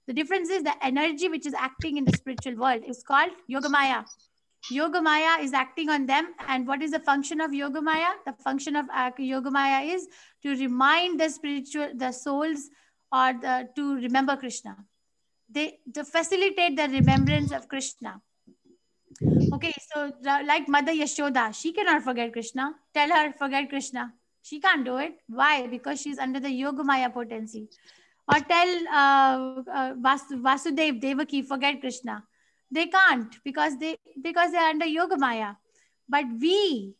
The difference is the energy which is acting in the spiritual world is called Yogamaya. Yogamaya is acting on them. And what is the function of Yogamaya? The function of Yogamaya is to remind the souls or to remember Krishna. To facilitate the remembrance of Krishna. Okay, so like Mother Yashoda, she cannot forget Krishna. Tell her, forget Krishna. She can't do it. Why? Because she's under the Yogamaya potency. Or tell Vasudev, Devaki, forget Krishna. They can't because they're under Yogamaya. But we,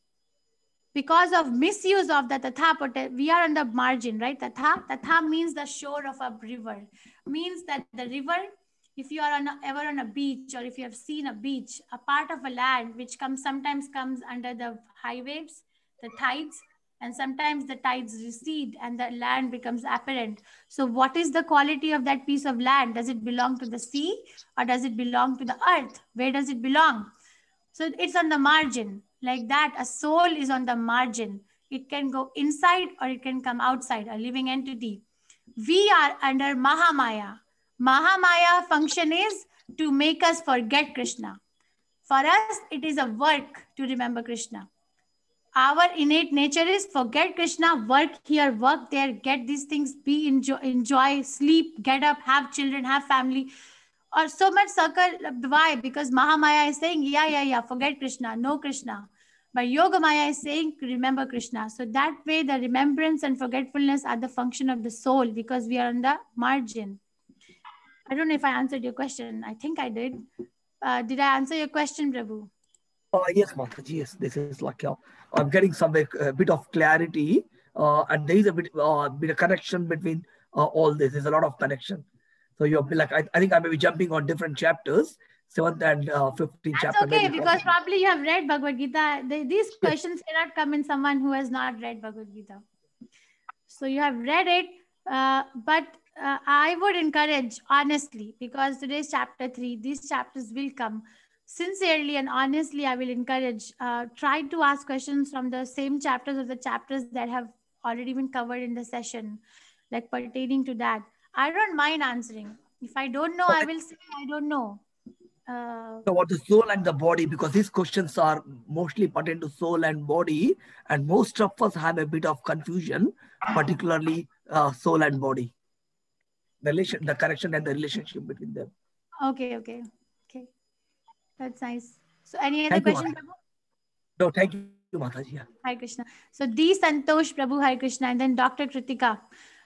because of misuse of the Tatha, we are on the margin, right? Tatha means the shore of a river. Means that the river, if you are ever on a beach, or if you have seen a beach, a part of a land which sometimes comes under the high waves, the tides, and sometimes the tides recede and the land becomes apparent. So what is the quality of that piece of land? Does it belong to the sea or does it belong to the earth? Where does it belong? So it's on the margin. Like that, a soul is on the margin. It can go inside or it can come outside, a living entity. We are under Mahamaya. Mahamaya function is to make us forget Krishna. For us, it is a work to remember Krishna. Our innate nature is forget Krishna, work here, work there, get these things, enjoy, sleep, get up, have children, have family. Or so much circle. Why? Because Mahamaya is saying, yeah, forget Krishna, no Krishna. But Yogamaya is saying, remember Krishna. So that way, the remembrance and forgetfulness are the function of the soul because we are on the margin. I don't know if I answered your question. I think I did. Did I answer your question, Prabhu? Yes, Mataji. Yes, this is like I'm getting some bit of clarity, and there is a bit of connection between all this. There's a lot of connection. So you're like, I think I may be jumping on different chapters, 7th and 15th chapter. That's okay, because probably you have read Bhagavad Gita. These questions cannot come in someone who has not read Bhagavad Gita. So you have read it, but I would encourage, honestly, because today's chapter 3, these chapters will come. Sincerely and honestly, I will encourage, try to ask questions from the same chapters or the chapters that have already been covered in the session, like pertaining to that. I don't mind answering. If I don't know, I will say I don't know. About the soul and the body, because these questions are mostly pertaining to soul and body, and most of us have a bit of confusion, particularly soul and body. The connection and the relationship between them. Okay. That's nice. So any other question, Prabhu? No, thank you, Mataji. Hare Krishna. So D. Santosh Prabhu, Hare Krishna, and then Dr. Kritika.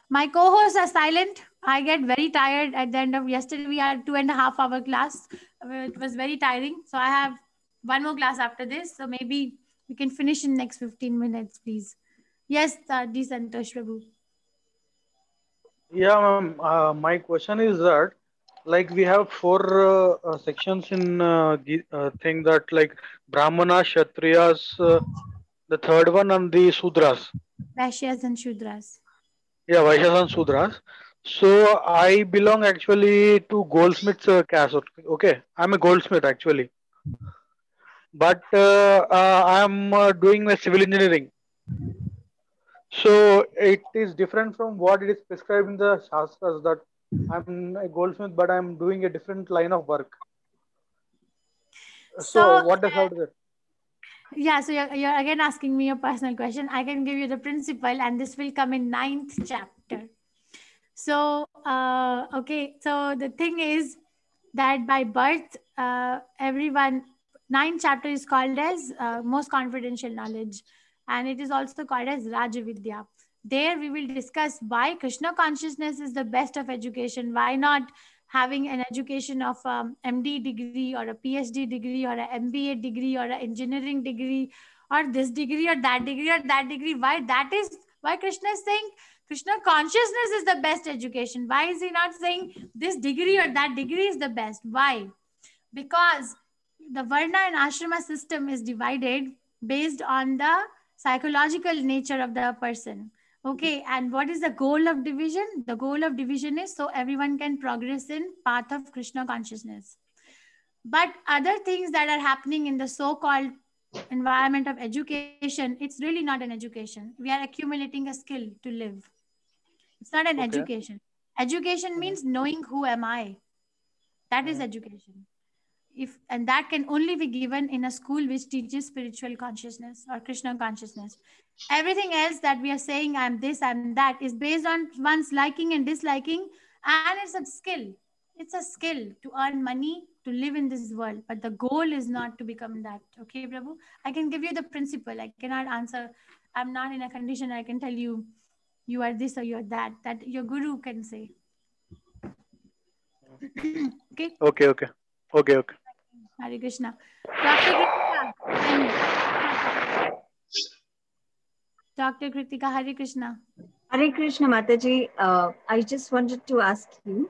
My co-hosts are silent. I get very tired at the end of yesterday. We had 2.5 hour class. It was very tiring. So I have one more class after this. So maybe we can finish in next 15 minutes, please. Yes, D. Santosh Prabhu. Yeah, ma'am. My question is that, like, we have 4 sections in thing that, like, Brahmana, Kshatriyas, the third one, and the Sudras. Vaishyas and Shudras. Yeah, Vaishyas and Sudras. So I belong actually to goldsmith's caste. Okay, I'm a goldsmith actually, but I'm doing my civil engineering. So it is different from what it is prescribed in the Shastras, that I'm a goldsmith, but I'm doing a different line of work. So what does how that? Yeah, so you're again asking me a personal question. I can give you the principle, and this will come in 9th chapter. So, okay, so the thing is that by birth, everyone, 9th chapter is called as most confidential knowledge, and it is also called as Rajavidya. There we will discuss why Krishna consciousness is the best of education. Why not having an education of MD degree or a PhD degree or an MBA degree or an engineering degree or this degree or that degree or that degree? Why Krishna is saying Krishna consciousness is the best education? Why is he not saying this degree or that degree is the best? Why? Because the Varna and Ashrama system is divided based on the psychological nature of the person. Okay, and what is the goal of division? The goal of division is so everyone can progress in path of Krishna consciousness. But other things that are happening in the so-called environment of education, it's really not an education. We are accumulating a skill to live. It's not an Okay. education. Education means knowing who am I. That is education. And that can only be given in a school which teaches spiritual consciousness or Krishna consciousness. Everything else that we are saying, I'm this, I'm that, is based on one's liking and disliking, and it's a skill. It's a skill to earn money, to live in this world. But the goal is not to become that. Okay, Prabhu? I can give you the principle. I cannot answer. I'm not in a condition I can tell you, you are this or you're that. That your guru can say. Okay? Okay, okay. Okay, okay. Hare Krishna. Dr. Kritika. Dr. Kritika, Hare Krishna. Hare Krishna, Mataji. I just wanted to ask you,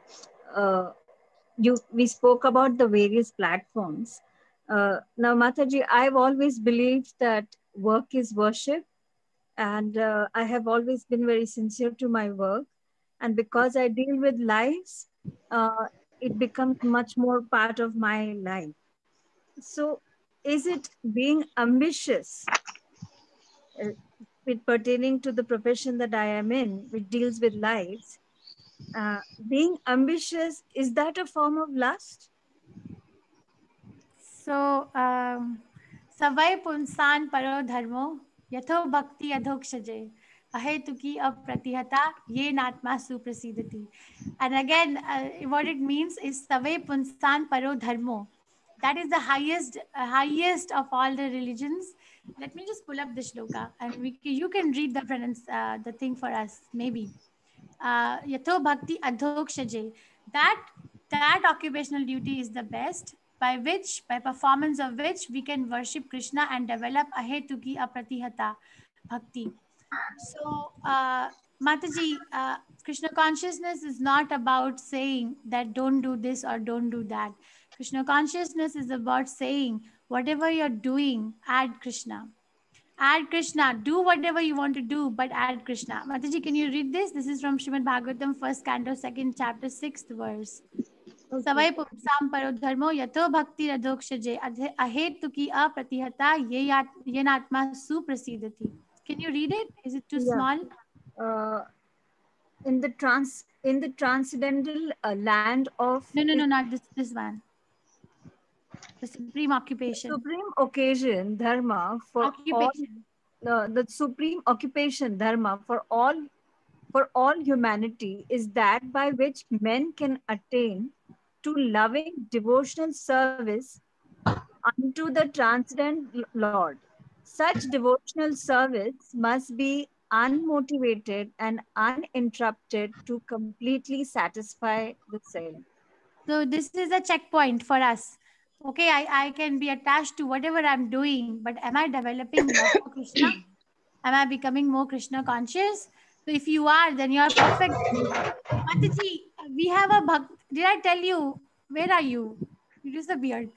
we spoke about the various platforms. Now, Mataji, I've always believed that work is worship, and I have always been very sincere to my work. And because I deal with lives, it becomes much more part of my life. So, is it being ambitious with pertaining to the profession that I am in, which deals with lives? Being ambitious, is that a form of lust? So, Savai punsan paro dharmo, yatho bhakti adhokshaje, ahetuki apratihata, ye natma suprasidati. And again, what it means is Savai punsan paro dharmo. That is the highest of all the religions. Let me just pull up the shloka, and you can read the thing for us, maybe. Yatho bhakti adhokshaje. That occupational duty is the best, by performance of which we can worship Krishna and develop ahetuki apratihata bhakti. So, Mataji, Krishna consciousness is not about saying that don't do this or don't do that. Krishna consciousness is about saying whatever you're doing, add Krishna. Add Krishna. Do whatever you want to do, but add Krishna. Mataji, can you read this? This is from Srimad Bhagavatam, 1st canto, 2nd chapter, 6th verse. Savai pumsam paro dharmo yato bhakti radhokshaje ahetuki apratihata yenatma suprasidati. Can you read it? Is it too small? In the transcendental land of no, not this one. The supreme occupation. Supreme occasion dharma for occupation. All. The supreme occupation dharma for all humanity is that by which men can attain to loving devotional service unto the transcendent Lord. Such devotional service must be unmotivated and uninterrupted to completely satisfy the same. So this is a checkpoint for us. Okay, I can be attached to whatever I'm doing, but am I developing love for Krishna? Am I becoming more Krishna conscious? So if you are, then you are perfect. Mataji, we have a bhakt. Did I tell you? Where are you? You disappeared.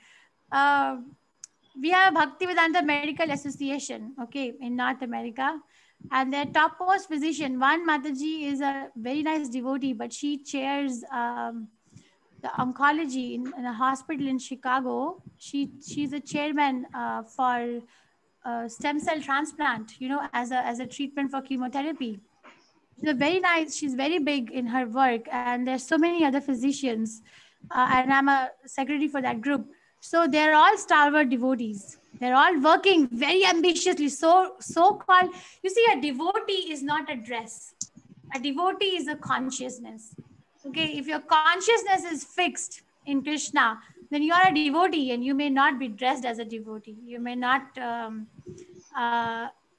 We have a Bhaktivedanta Medical Association, okay, in North America. And their topmost physician, one Mataji, is a very nice devotee, but she chairs the oncology in a hospital in Chicago. She's a chairman for stem cell transplant, as a treatment for chemotherapy. She's very nice. She's very big in her work, and there's so many other physicians, and I'm a secretary for that group. So they're all stalwart devotees. They're all working very ambitiously. So called. You see, a devotee is not a dress. A devotee is a consciousness. Okay, if your consciousness is fixed in Krishna, then you are a devotee, and you may not be dressed as a devotee. You may not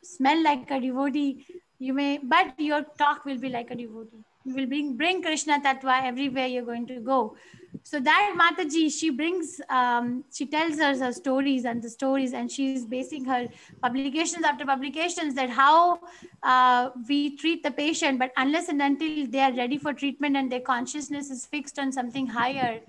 smell like a devotee. But your talk will be like a devotee. You will bring Krishna Tattva everywhere you're going to go. So that Mataji, she brings, she tells us her stories, and she's basing her publications after publications that how we treat the patient, but unless and until they are ready for treatment and their consciousness is fixed on something higher,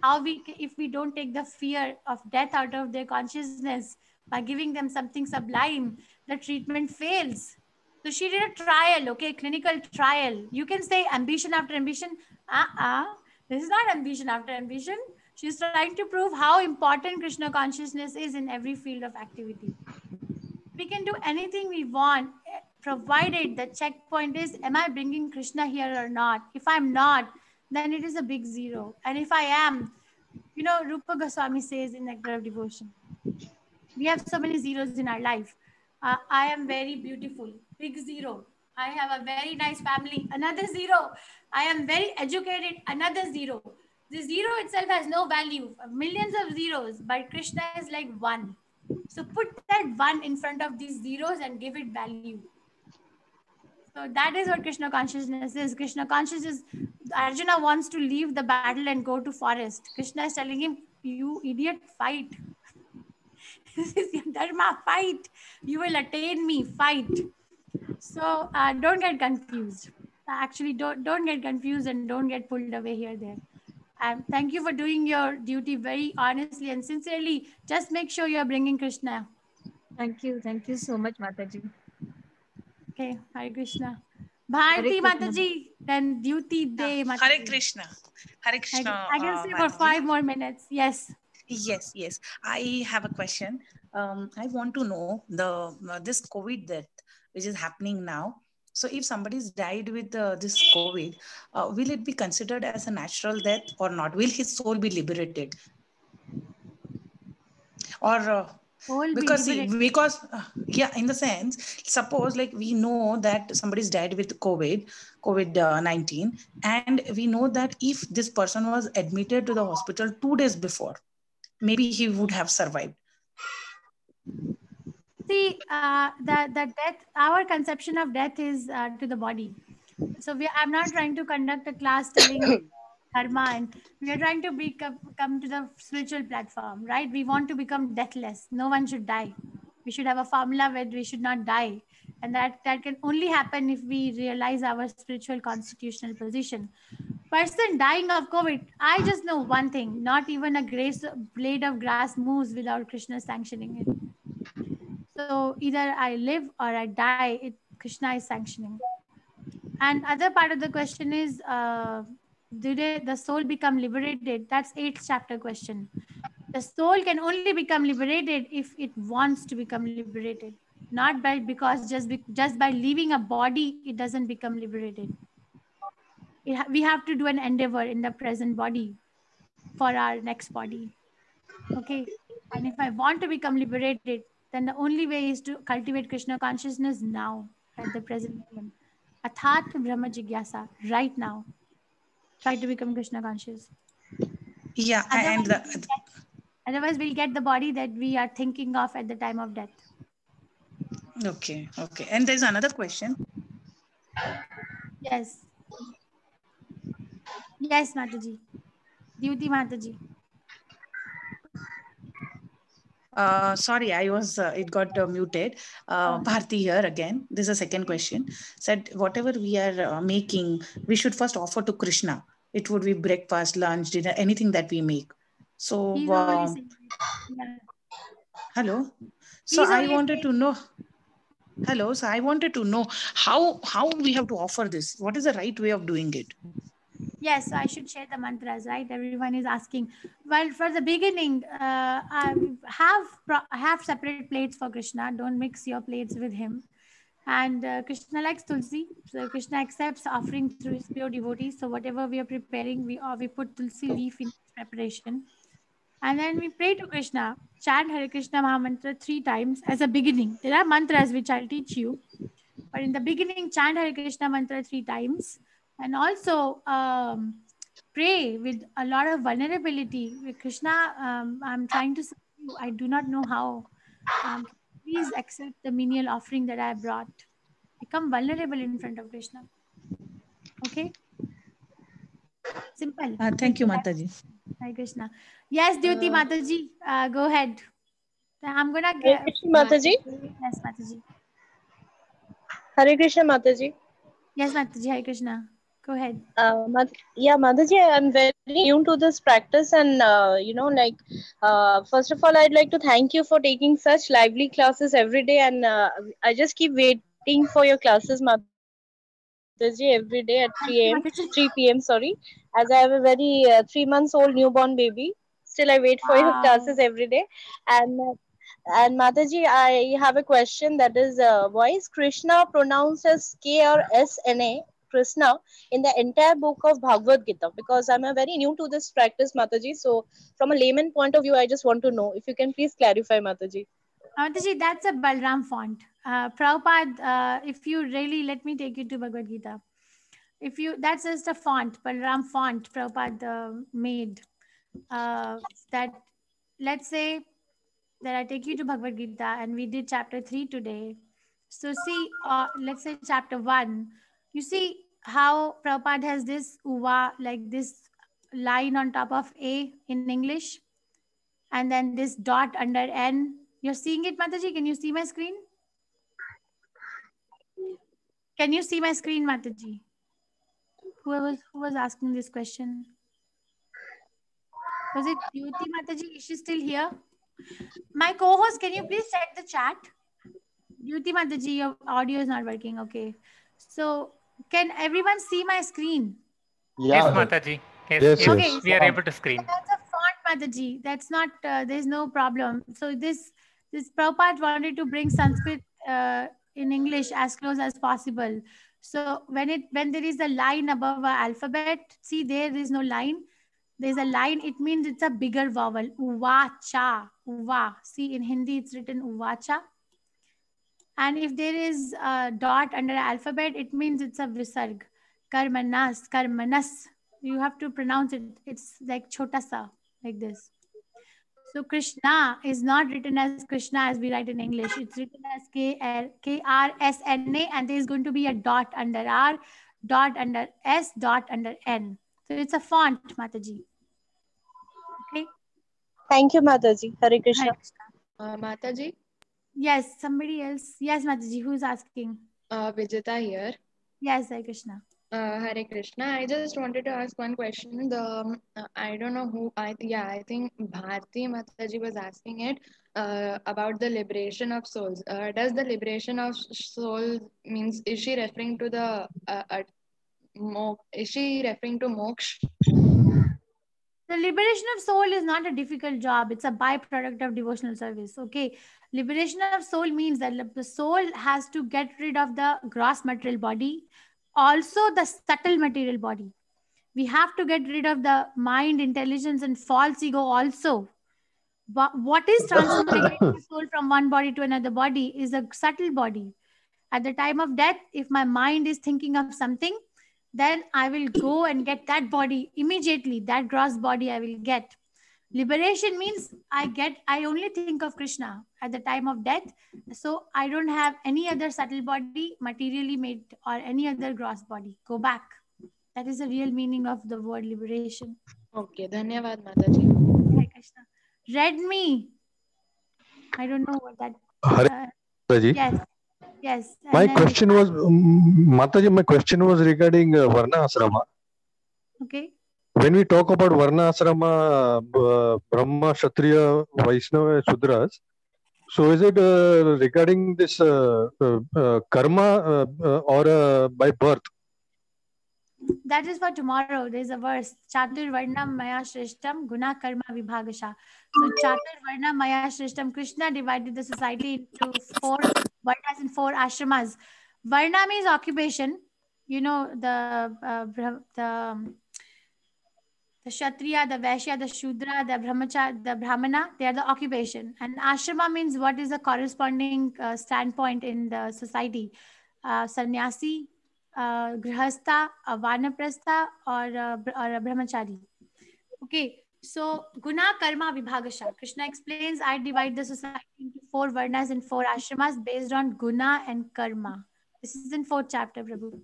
if we don't take the fear of death out of their consciousness by giving them something sublime, the treatment fails. So she did a trial, okay, clinical trial. You can say ambition after ambition. This is not ambition after ambition. She's trying to prove how important Krishna consciousness is in every field of activity. We can do anything we want, provided the checkpoint is, am I bringing Krishna here or not? If I'm not, then it is a big zero. And if I am, you know, Rupa Goswami says in Nectar of Devotion, we have so many zeros in our life. I am very beautiful, big zero. I have a very nice family, another zero. I am very educated, another zero. The zero itself has no value, millions of zeros, but Krishna is like one. So put that one in front of these zeros and give it value. So that is what Krishna consciousness is. Krishna consciousness, Arjuna wants to leave the battle and go to forest. Krishna is telling him, you idiot, fight. This is your dharma, fight. You will attain me, fight. So don't get confused. Actually, don't get confused and don't get pulled away here, there. Thank you for doing your duty very honestly and sincerely. Just make sure you're bringing Krishna. Thank you so much, Mataji. Okay, Hare Krishna. Bharti Mataji, then duty day Mataji. Hare Krishna. Hare Krishna. I can stay for 5 more minutes. Yes. Yes. I have a question. I want to know this COVID death which is happening now. So if somebody's died with this COVID, will it be considered as a natural death or not? Will his soul be liberated? Or because in the sense, suppose like we know that somebody's died with COVID-19, and we know that if this person was admitted to the hospital 2 days before, maybe he would have survived. See, the death, our conception of death is to the body. So I'm not trying to conduct a class telling dharma, and we are trying to come to the spiritual platform, right? We want to become deathless. No one should die. We should have a formula where we should not die. And that can only happen if we realize our spiritual constitutional position. Person dying of COVID, I just know one thing, not even a blade of grass moves without Krishna sanctioning it. So either I live or I die, Krishna is sanctioning. And other part of the question is, did the soul become liberated? That's 8th chapter question. The soul can only become liberated if it wants to become liberated. Not because just by leaving a body, it doesn't become liberated. We have to do an endeavor in the present body for our next body. Okay. And if I want to become liberated, then the only way is to cultivate Krishna consciousness now, at the present moment. Athat Brahma Jigyasa, right now. Try to become Krishna conscious. Yeah, otherwise we'll get the body that we are thinking of at the time of death. Okay. And there's another question. Yes, Mataji. Duty Mataji. Sorry, it got muted. Bharti here again. This is a second question. Said whatever we are making, we should first offer to Krishna. It would be breakfast, lunch, dinner, anything that we make. So, hello. So I wanted to know. Hello. So I wanted to know how we have to offer this. What is the right way of doing it? Yes, so I should share the mantras, right? Everyone is asking. Well, for the beginning, I have separate plates for Krishna. Don't mix your plates with him. And Krishna likes Tulsi. So Krishna accepts offering through his pure devotees. So whatever we are preparing, we put Tulsi leaf in preparation. And then we pray to Krishna, chant Hare Krishna Mahamantra 3 times as a beginning. There are mantras which I'll teach you. But in the beginning, chant Hare Krishna mantra 3 times. And also pray with a lot of vulnerability. With Krishna, I'm trying to say to you, I do not know how. Please accept the menial offering that I brought. Become vulnerable in front of Krishna. Okay? Simple. Thank you, Mataji. Hare Krishna. Yes, Dyuti Mataji, go ahead. I'm going to Hare Krishna Mataji. Yes, Mataji. Hare Krishna Mataji. Yes, Mataji, Hare Krishna. Go ahead. Mataji, I'm very new to this practice, and first of all, I'd like to thank you for taking such lively classes every day, and I just keep waiting waiting for your classes, Mataji, every day at 3 p.m. Sorry, as I have a very 3 months old newborn baby. Still, I wait for your classes every day. And Mataji, I have a question that is, why is Krishna pronounced as K or S N A, Krishna, in the entire book of Bhagavad Gita? Because I'm a very new to this practice, Mataji. So, from a layman point of view, I just want to know if you can please clarify, Mataji. Mataji, that's a Balram font. Prabhupada, if you really let me take you to Bhagavad Gita. If you, that's just a font, Balram font Prabhupada made. That, let's say that I take you to Bhagavad Gita and we did chapter 3 today. So see, let's say chapter 1, you see how Prabhupada has this uva, like this line on top of A in English, and then this dot under N. You're seeing it, Mataji? Can you see my screen? Can you see my screen, Mataji? Who was asking this question? Was it Jyoti Mataji? Is she still here? My co-host, can you please check the chat? Jyoti Mataji, your audio is not working. Okay. So, can everyone see my screen? Yes, Mataji. Yes. Okay, we are able to screen. That's a font, Mataji. That's not, there's no problem. So, this Prabhupada wanted to bring Sanskrit in English as close as possible. So, when there is a line above an alphabet, see there is no line. There's a line, it means it's a bigger vowel. Uvacha, uva. See, in Hindi, it's written uvacha. And if there is a dot under alphabet, it means it's a visarg. Karmanas, karmanas. You have to pronounce it. It's like chota sa, like this. So Krishna is not written as Krishna as we write in English. It's written as K-R-S-N-A, and there is going to be a dot under R, dot under S, dot under N. So it's a font, Mataji. Okay. Thank you, Mataji. Hare Krishna. Hare Krishna. Mataji? Yes, somebody else. Yes, Mataji, who's asking? Vijita here. Yes, Hare Krishna. Hare Krishna. I just wanted to ask one question. I don't know who. I think Bharti Mataji was asking it about the liberation of souls. Does the liberation of souls means, is she referring to the is she referring to moksha? The liberation of soul is not a difficult job. It's a byproduct of devotional service. Okay. Liberation of soul means that the soul has to get rid of the gross material body, also the subtle material body. We have to get rid of the mind, intelligence, and false ego also. But what is transferring the soul from one body to another body is a subtle body. At the time of death, if my mind is thinking of something, then I will go and get that body immediately. That gross body I will get. Liberation means I only think of Krishna at the time of death. So I don't have any other subtle body materially made or any other gross body. Go back. That is the real meaning of the word liberation. Okay. Dhanyavad, Mataji. Hare Krishna. Read me. I don't know what that. Mataji. Yes. Yes. My question was, Mataji, my question was regarding Varna Asrama. Okay. When we talk about Varna Asrama, Brahma, Kshatriya, Vaishnava, Shudras, so is it regarding this karma or by birth? That is for tomorrow. There's a verse. Chatur Varnam Maya Shrishtam Guna Karma Vibhagasha. So Chatur Varnam Maya Shrishtam, Krishna divided the society into 4 Varnas and 4 ashramas. Varna means occupation. You know, the Kshatriya, the Vaishya, the Shudra, the Brahmana, they are the occupation. And ashrama means what is the corresponding standpoint in the society. Sannyasi, Grihastha, a Vanaprastha, or a Brahmachari. Okay, so Guna Karma Vibhagasha. Krishna explains, I divide the society into 4 Varnas and 4 ashramas based on Guna and Karma. This is in 4th chapter, Prabhu.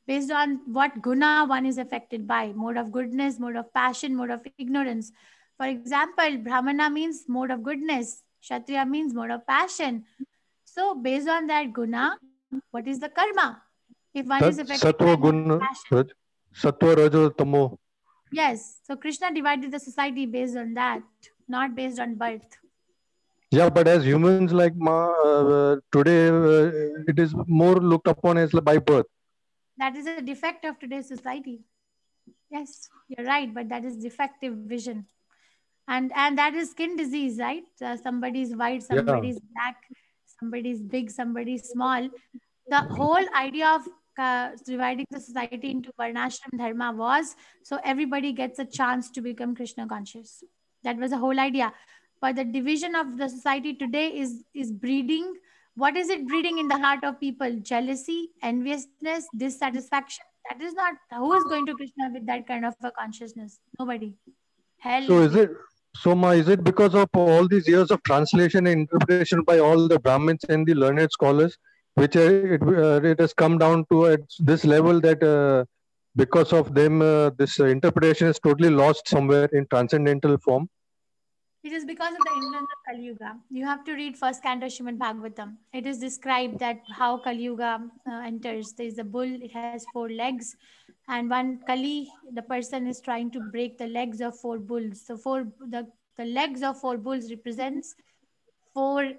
Based on what Guna one is affected by. Mode of goodness, mode of passion, mode of ignorance. For example, Brahmana means mode of goodness. Kshatriya means mode of passion. So based on that Guna, what is the Karma? If one is affected by passion. Sattva, Rajo, Tamo. Yes. So Krishna divided the society based on that, not based on birth. Yeah, but as humans, like today, it is more looked upon as by birth. That is a defect of today's society. Yes, you're right, but that is defective vision. And that is skin disease, right? Somebody's white, somebody's black, somebody's big, somebody's small. The whole idea of dividing the society into Varnashram Dharma was so everybody gets a chance to become Krishna conscious. That was the whole idea. But the division of the society today is breeding. What is it breeding in the heart of people? Jealousy, enviousness, dissatisfaction. That is not, who is going to Krishna with that kind of a consciousness? Nobody. Hell. So is it? So Ma, is it because of all these years of translation and interpretation by all the Brahmins and the learned scholars, which it has come down to this level that because of them, this interpretation is totally lost somewhere in transcendental form? It is because of the influence of Kali Yuga. You have to read first canto Srimad Bhagavatam. It is described that how Kali Yuga enters. There is a bull, it has 4 legs. And one Kali, the person is trying to break the legs of 4 bulls. So the legs of 4 bulls represents 4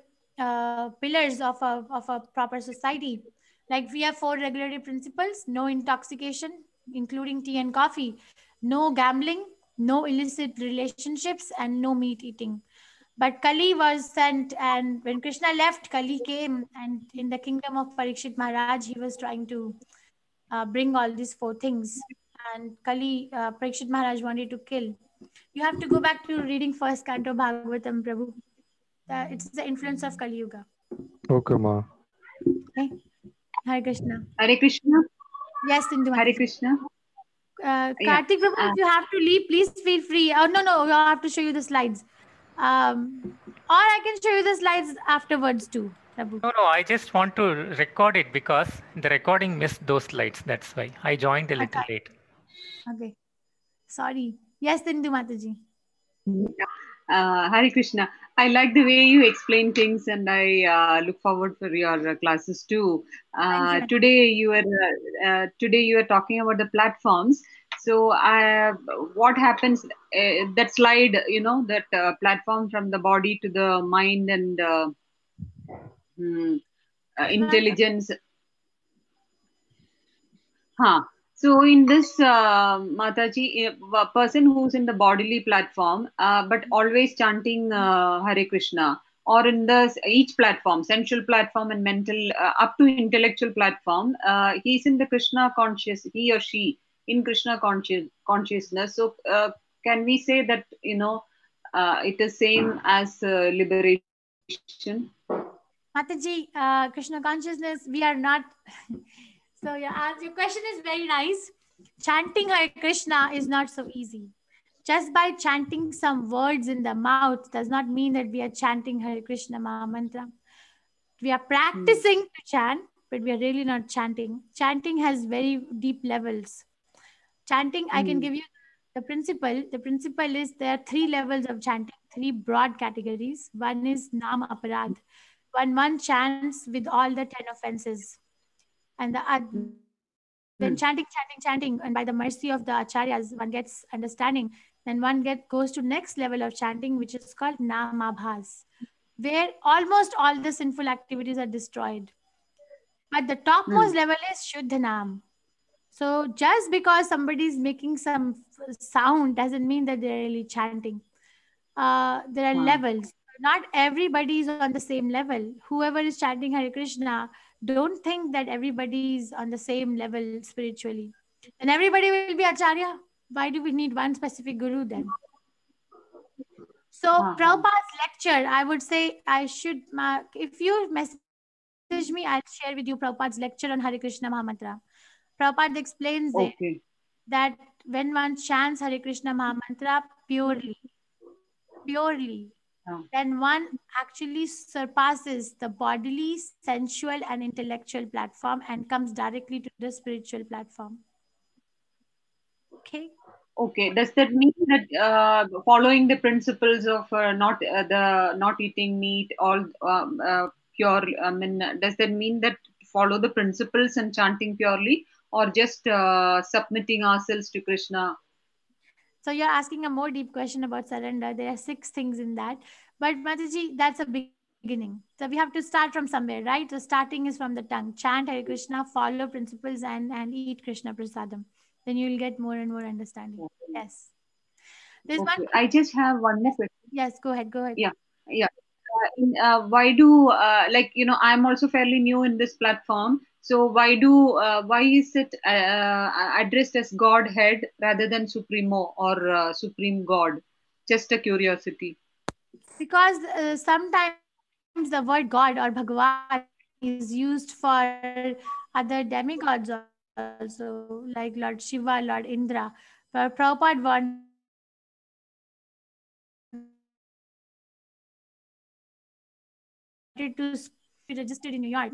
pillars of a proper society. Like we have 4 regulatory principles: no intoxication, including tea and coffee, no gambling, no illicit relationships, and no meat eating. But Kali was sent, and when Krishna left, Kali came, and in the kingdom of Parikshit Maharaj, he was trying to bring all these 4 things. And Kali, Parikshit Maharaj wanted to kill. You have to go back to reading first canto Bhagavatam, Prabhu. It's the influence of Kali Yuga. Okay, Ma. Okay. Hare Krishna. Hare Krishna. Yes, Sindhu. Hare Krishna. Karthik, Prabhu, if you have to leave, please feel free. Oh, no, I have to show you the slides. Or I can show you the slides afterwards too, Prabhu. No, I just want to record it because the recording missed those slides. That's why I joined a little late. Okay. Sorry. Yes, Sindhu Mataji. Hare Krishna. I like the way you explain things, and I look forward for your classes too. Today you are talking about the platforms. So what happens? That slide, that platform from the body to the mind and intelligence. So in this, Mataji, a person who's in the bodily platform, but always chanting Hare Krishna, or in each platform, sensual platform and mental, up to intellectual platform, he's in the Krishna conscious, he or she in Krishna consciousness. So can we say that, it is same as liberation? Mataji, Krishna consciousness, we are not... So your question is very nice. Chanting Hare Krishna is not so easy. Just by chanting some words in the mouth does not mean that we are chanting Hare Krishna Maha Mantra. We are practicing to chant, but we are really not chanting. Chanting has very deep levels. Chanting, I can give you the principle. The principle is there are 3 levels of chanting, 3 broad categories. One is Nam Aparadh. One chants with all the 10 offenses. And then chanting, and by the mercy of the acharyas, one gets understanding. Then one goes to next level of chanting, which is called Namabhas, where almost all the sinful activities are destroyed. But the topmost level is Shuddhanam. So just because somebody is making some sound doesn't mean that they're really chanting. There are levels. Not everybody is on the same level. Whoever is chanting Hare Krishna, don't think that everybody is on the same level spiritually. And everybody will be Acharya. Why do we need one specific guru then? So Prabhupada's lecture, I would say if you message me, I'll share with you Prabhupada's lecture on Hare Krishna Mahamantra. Prabhupada explains there that when one chants Hare Krishna Mahamantra purely, then one actually surpasses the bodily, sensual, and intellectual platform and comes directly to the spiritual platform. Okay. Does that mean that following the principles of not eating meat, all pure? Does that mean that follow the principles and chanting purely, or just submitting ourselves to Krishna? So you're asking a more deep question about surrender. There are 6 things in that. But Mataji, that's a beginning. So we have to start from somewhere, right? The starting is from the tongue. Chant Hare Krishna, follow principles, and eat Krishna Prasadam. Then you will get more and more understanding. Yes. There's one. I just have one more question. Yes, go ahead. Go ahead. Yeah. Why do I'm also fairly new in this platform. So why is it addressed as Godhead rather than Supremo or Supreme God? Just a curiosity. Because sometimes the word God or Bhagavan is used for other demigods also, like Lord Shiva, Lord Indra. But Prabhupada wanted to be registered in New York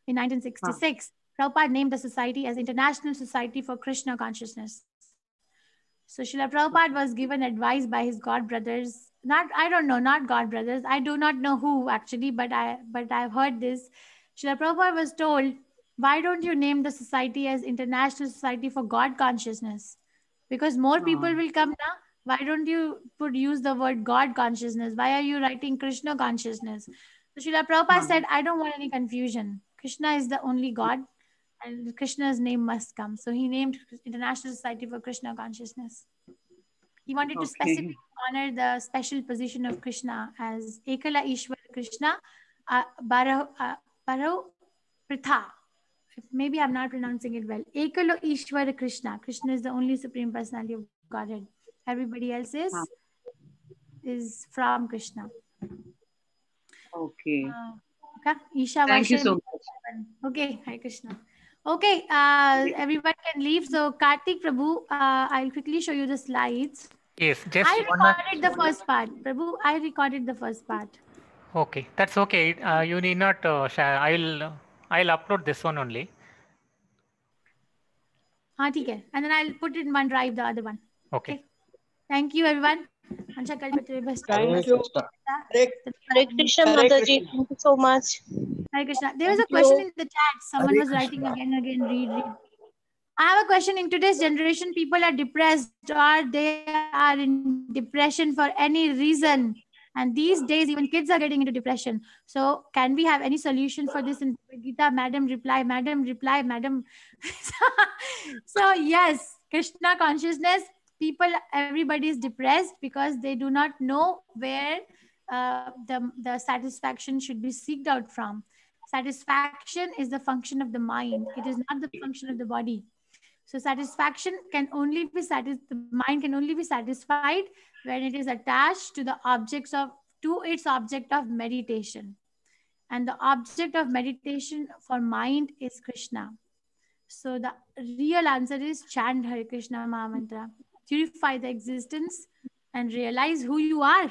in 1966. Prabhupada named the society as International Society for Krishna Consciousness. So Srila Prabhupada was given advice by his god brothers. Not god brothers. I do not know who actually, but I've heard this. Srila Prabhupada was told, why don't you name the society as International Society for God Consciousness? Because more people will come now. Why don't you use the word God consciousness? Why are you writing Krishna consciousness? So Srila Prabhupada said, I don't want any confusion. Krishna is the only God, and Krishna's name must come. So he named International Society for Krishna Consciousness. He wanted to specifically honor the special position of Krishna as Ekala Ishwara Krishna Baro Pritha. Maybe I'm not pronouncing it well. Ekalo Ishwara Krishna. Krishna is the only Supreme Personality of Godhead. Everybody else is from Krishna. Okay. Okay. Isha Thank you so much. Okay, Hare Krishna. Okay, everyone can leave. So Kartik Prabhu, I'll quickly show you the slides. Yes, just I recorded the first part. Prabhu, I recorded the first part. Okay, that's okay. You need not share. I'll upload this one only. Okay. And then I'll put it in OneDrive, the other one. Okay. Thank you, everyone. Thank you. Hare Krishna, Mataji. Thank you so much. Hare Krishna. There was a question in the chat. Someone was writing again. Read. I have a question. In today's generation, people are depressed or they are in depression for any reason. And these days, even kids are getting into depression. So can we have any solution for this in Gita? Madam, reply. So yes, Krishna consciousness, everybody is depressed because they do not know where the satisfaction should be seeked out from. Satisfaction is the function of the mind. It is not the function of the body. So satisfaction can only be the mind can only be satisfied when it is attached to its object of meditation. And the object of meditation for mind is Krishna. So the real answer is chant Hare Krishna Mahamantra. Purify the existence and realize who you are.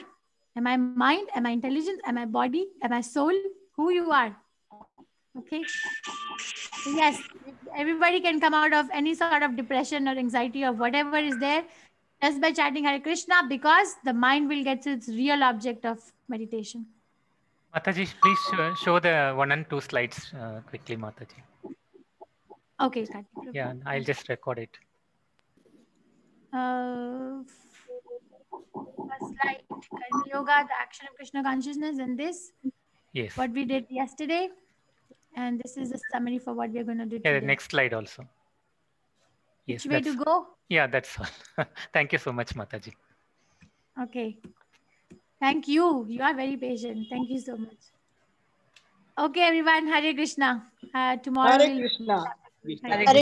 Am I mind? Am I intelligence? Am I body? Am I soul? Who you are. Okay. Yes, everybody can come out of any sort of depression or anxiety or whatever is there just by chanting Hare Krishna, because the mind will get to its real object of meditation. Mataji, please show the 1 and 2 slides quickly, Mataji. Okay. Yeah, I'll just record it. First slide, Karma Yoga, the action of Krishna consciousness, and this. Yes. What we did yesterday. And this is a summary for what we are going to do today. Yeah, the next slide also. Yes, which way to go? Yeah, that's all. Thank you so much, Mataji. Okay. Thank you. You are very patient. Thank you so much. Okay, everyone. Hare Krishna. Tomorrow. Hare Krishna. Hare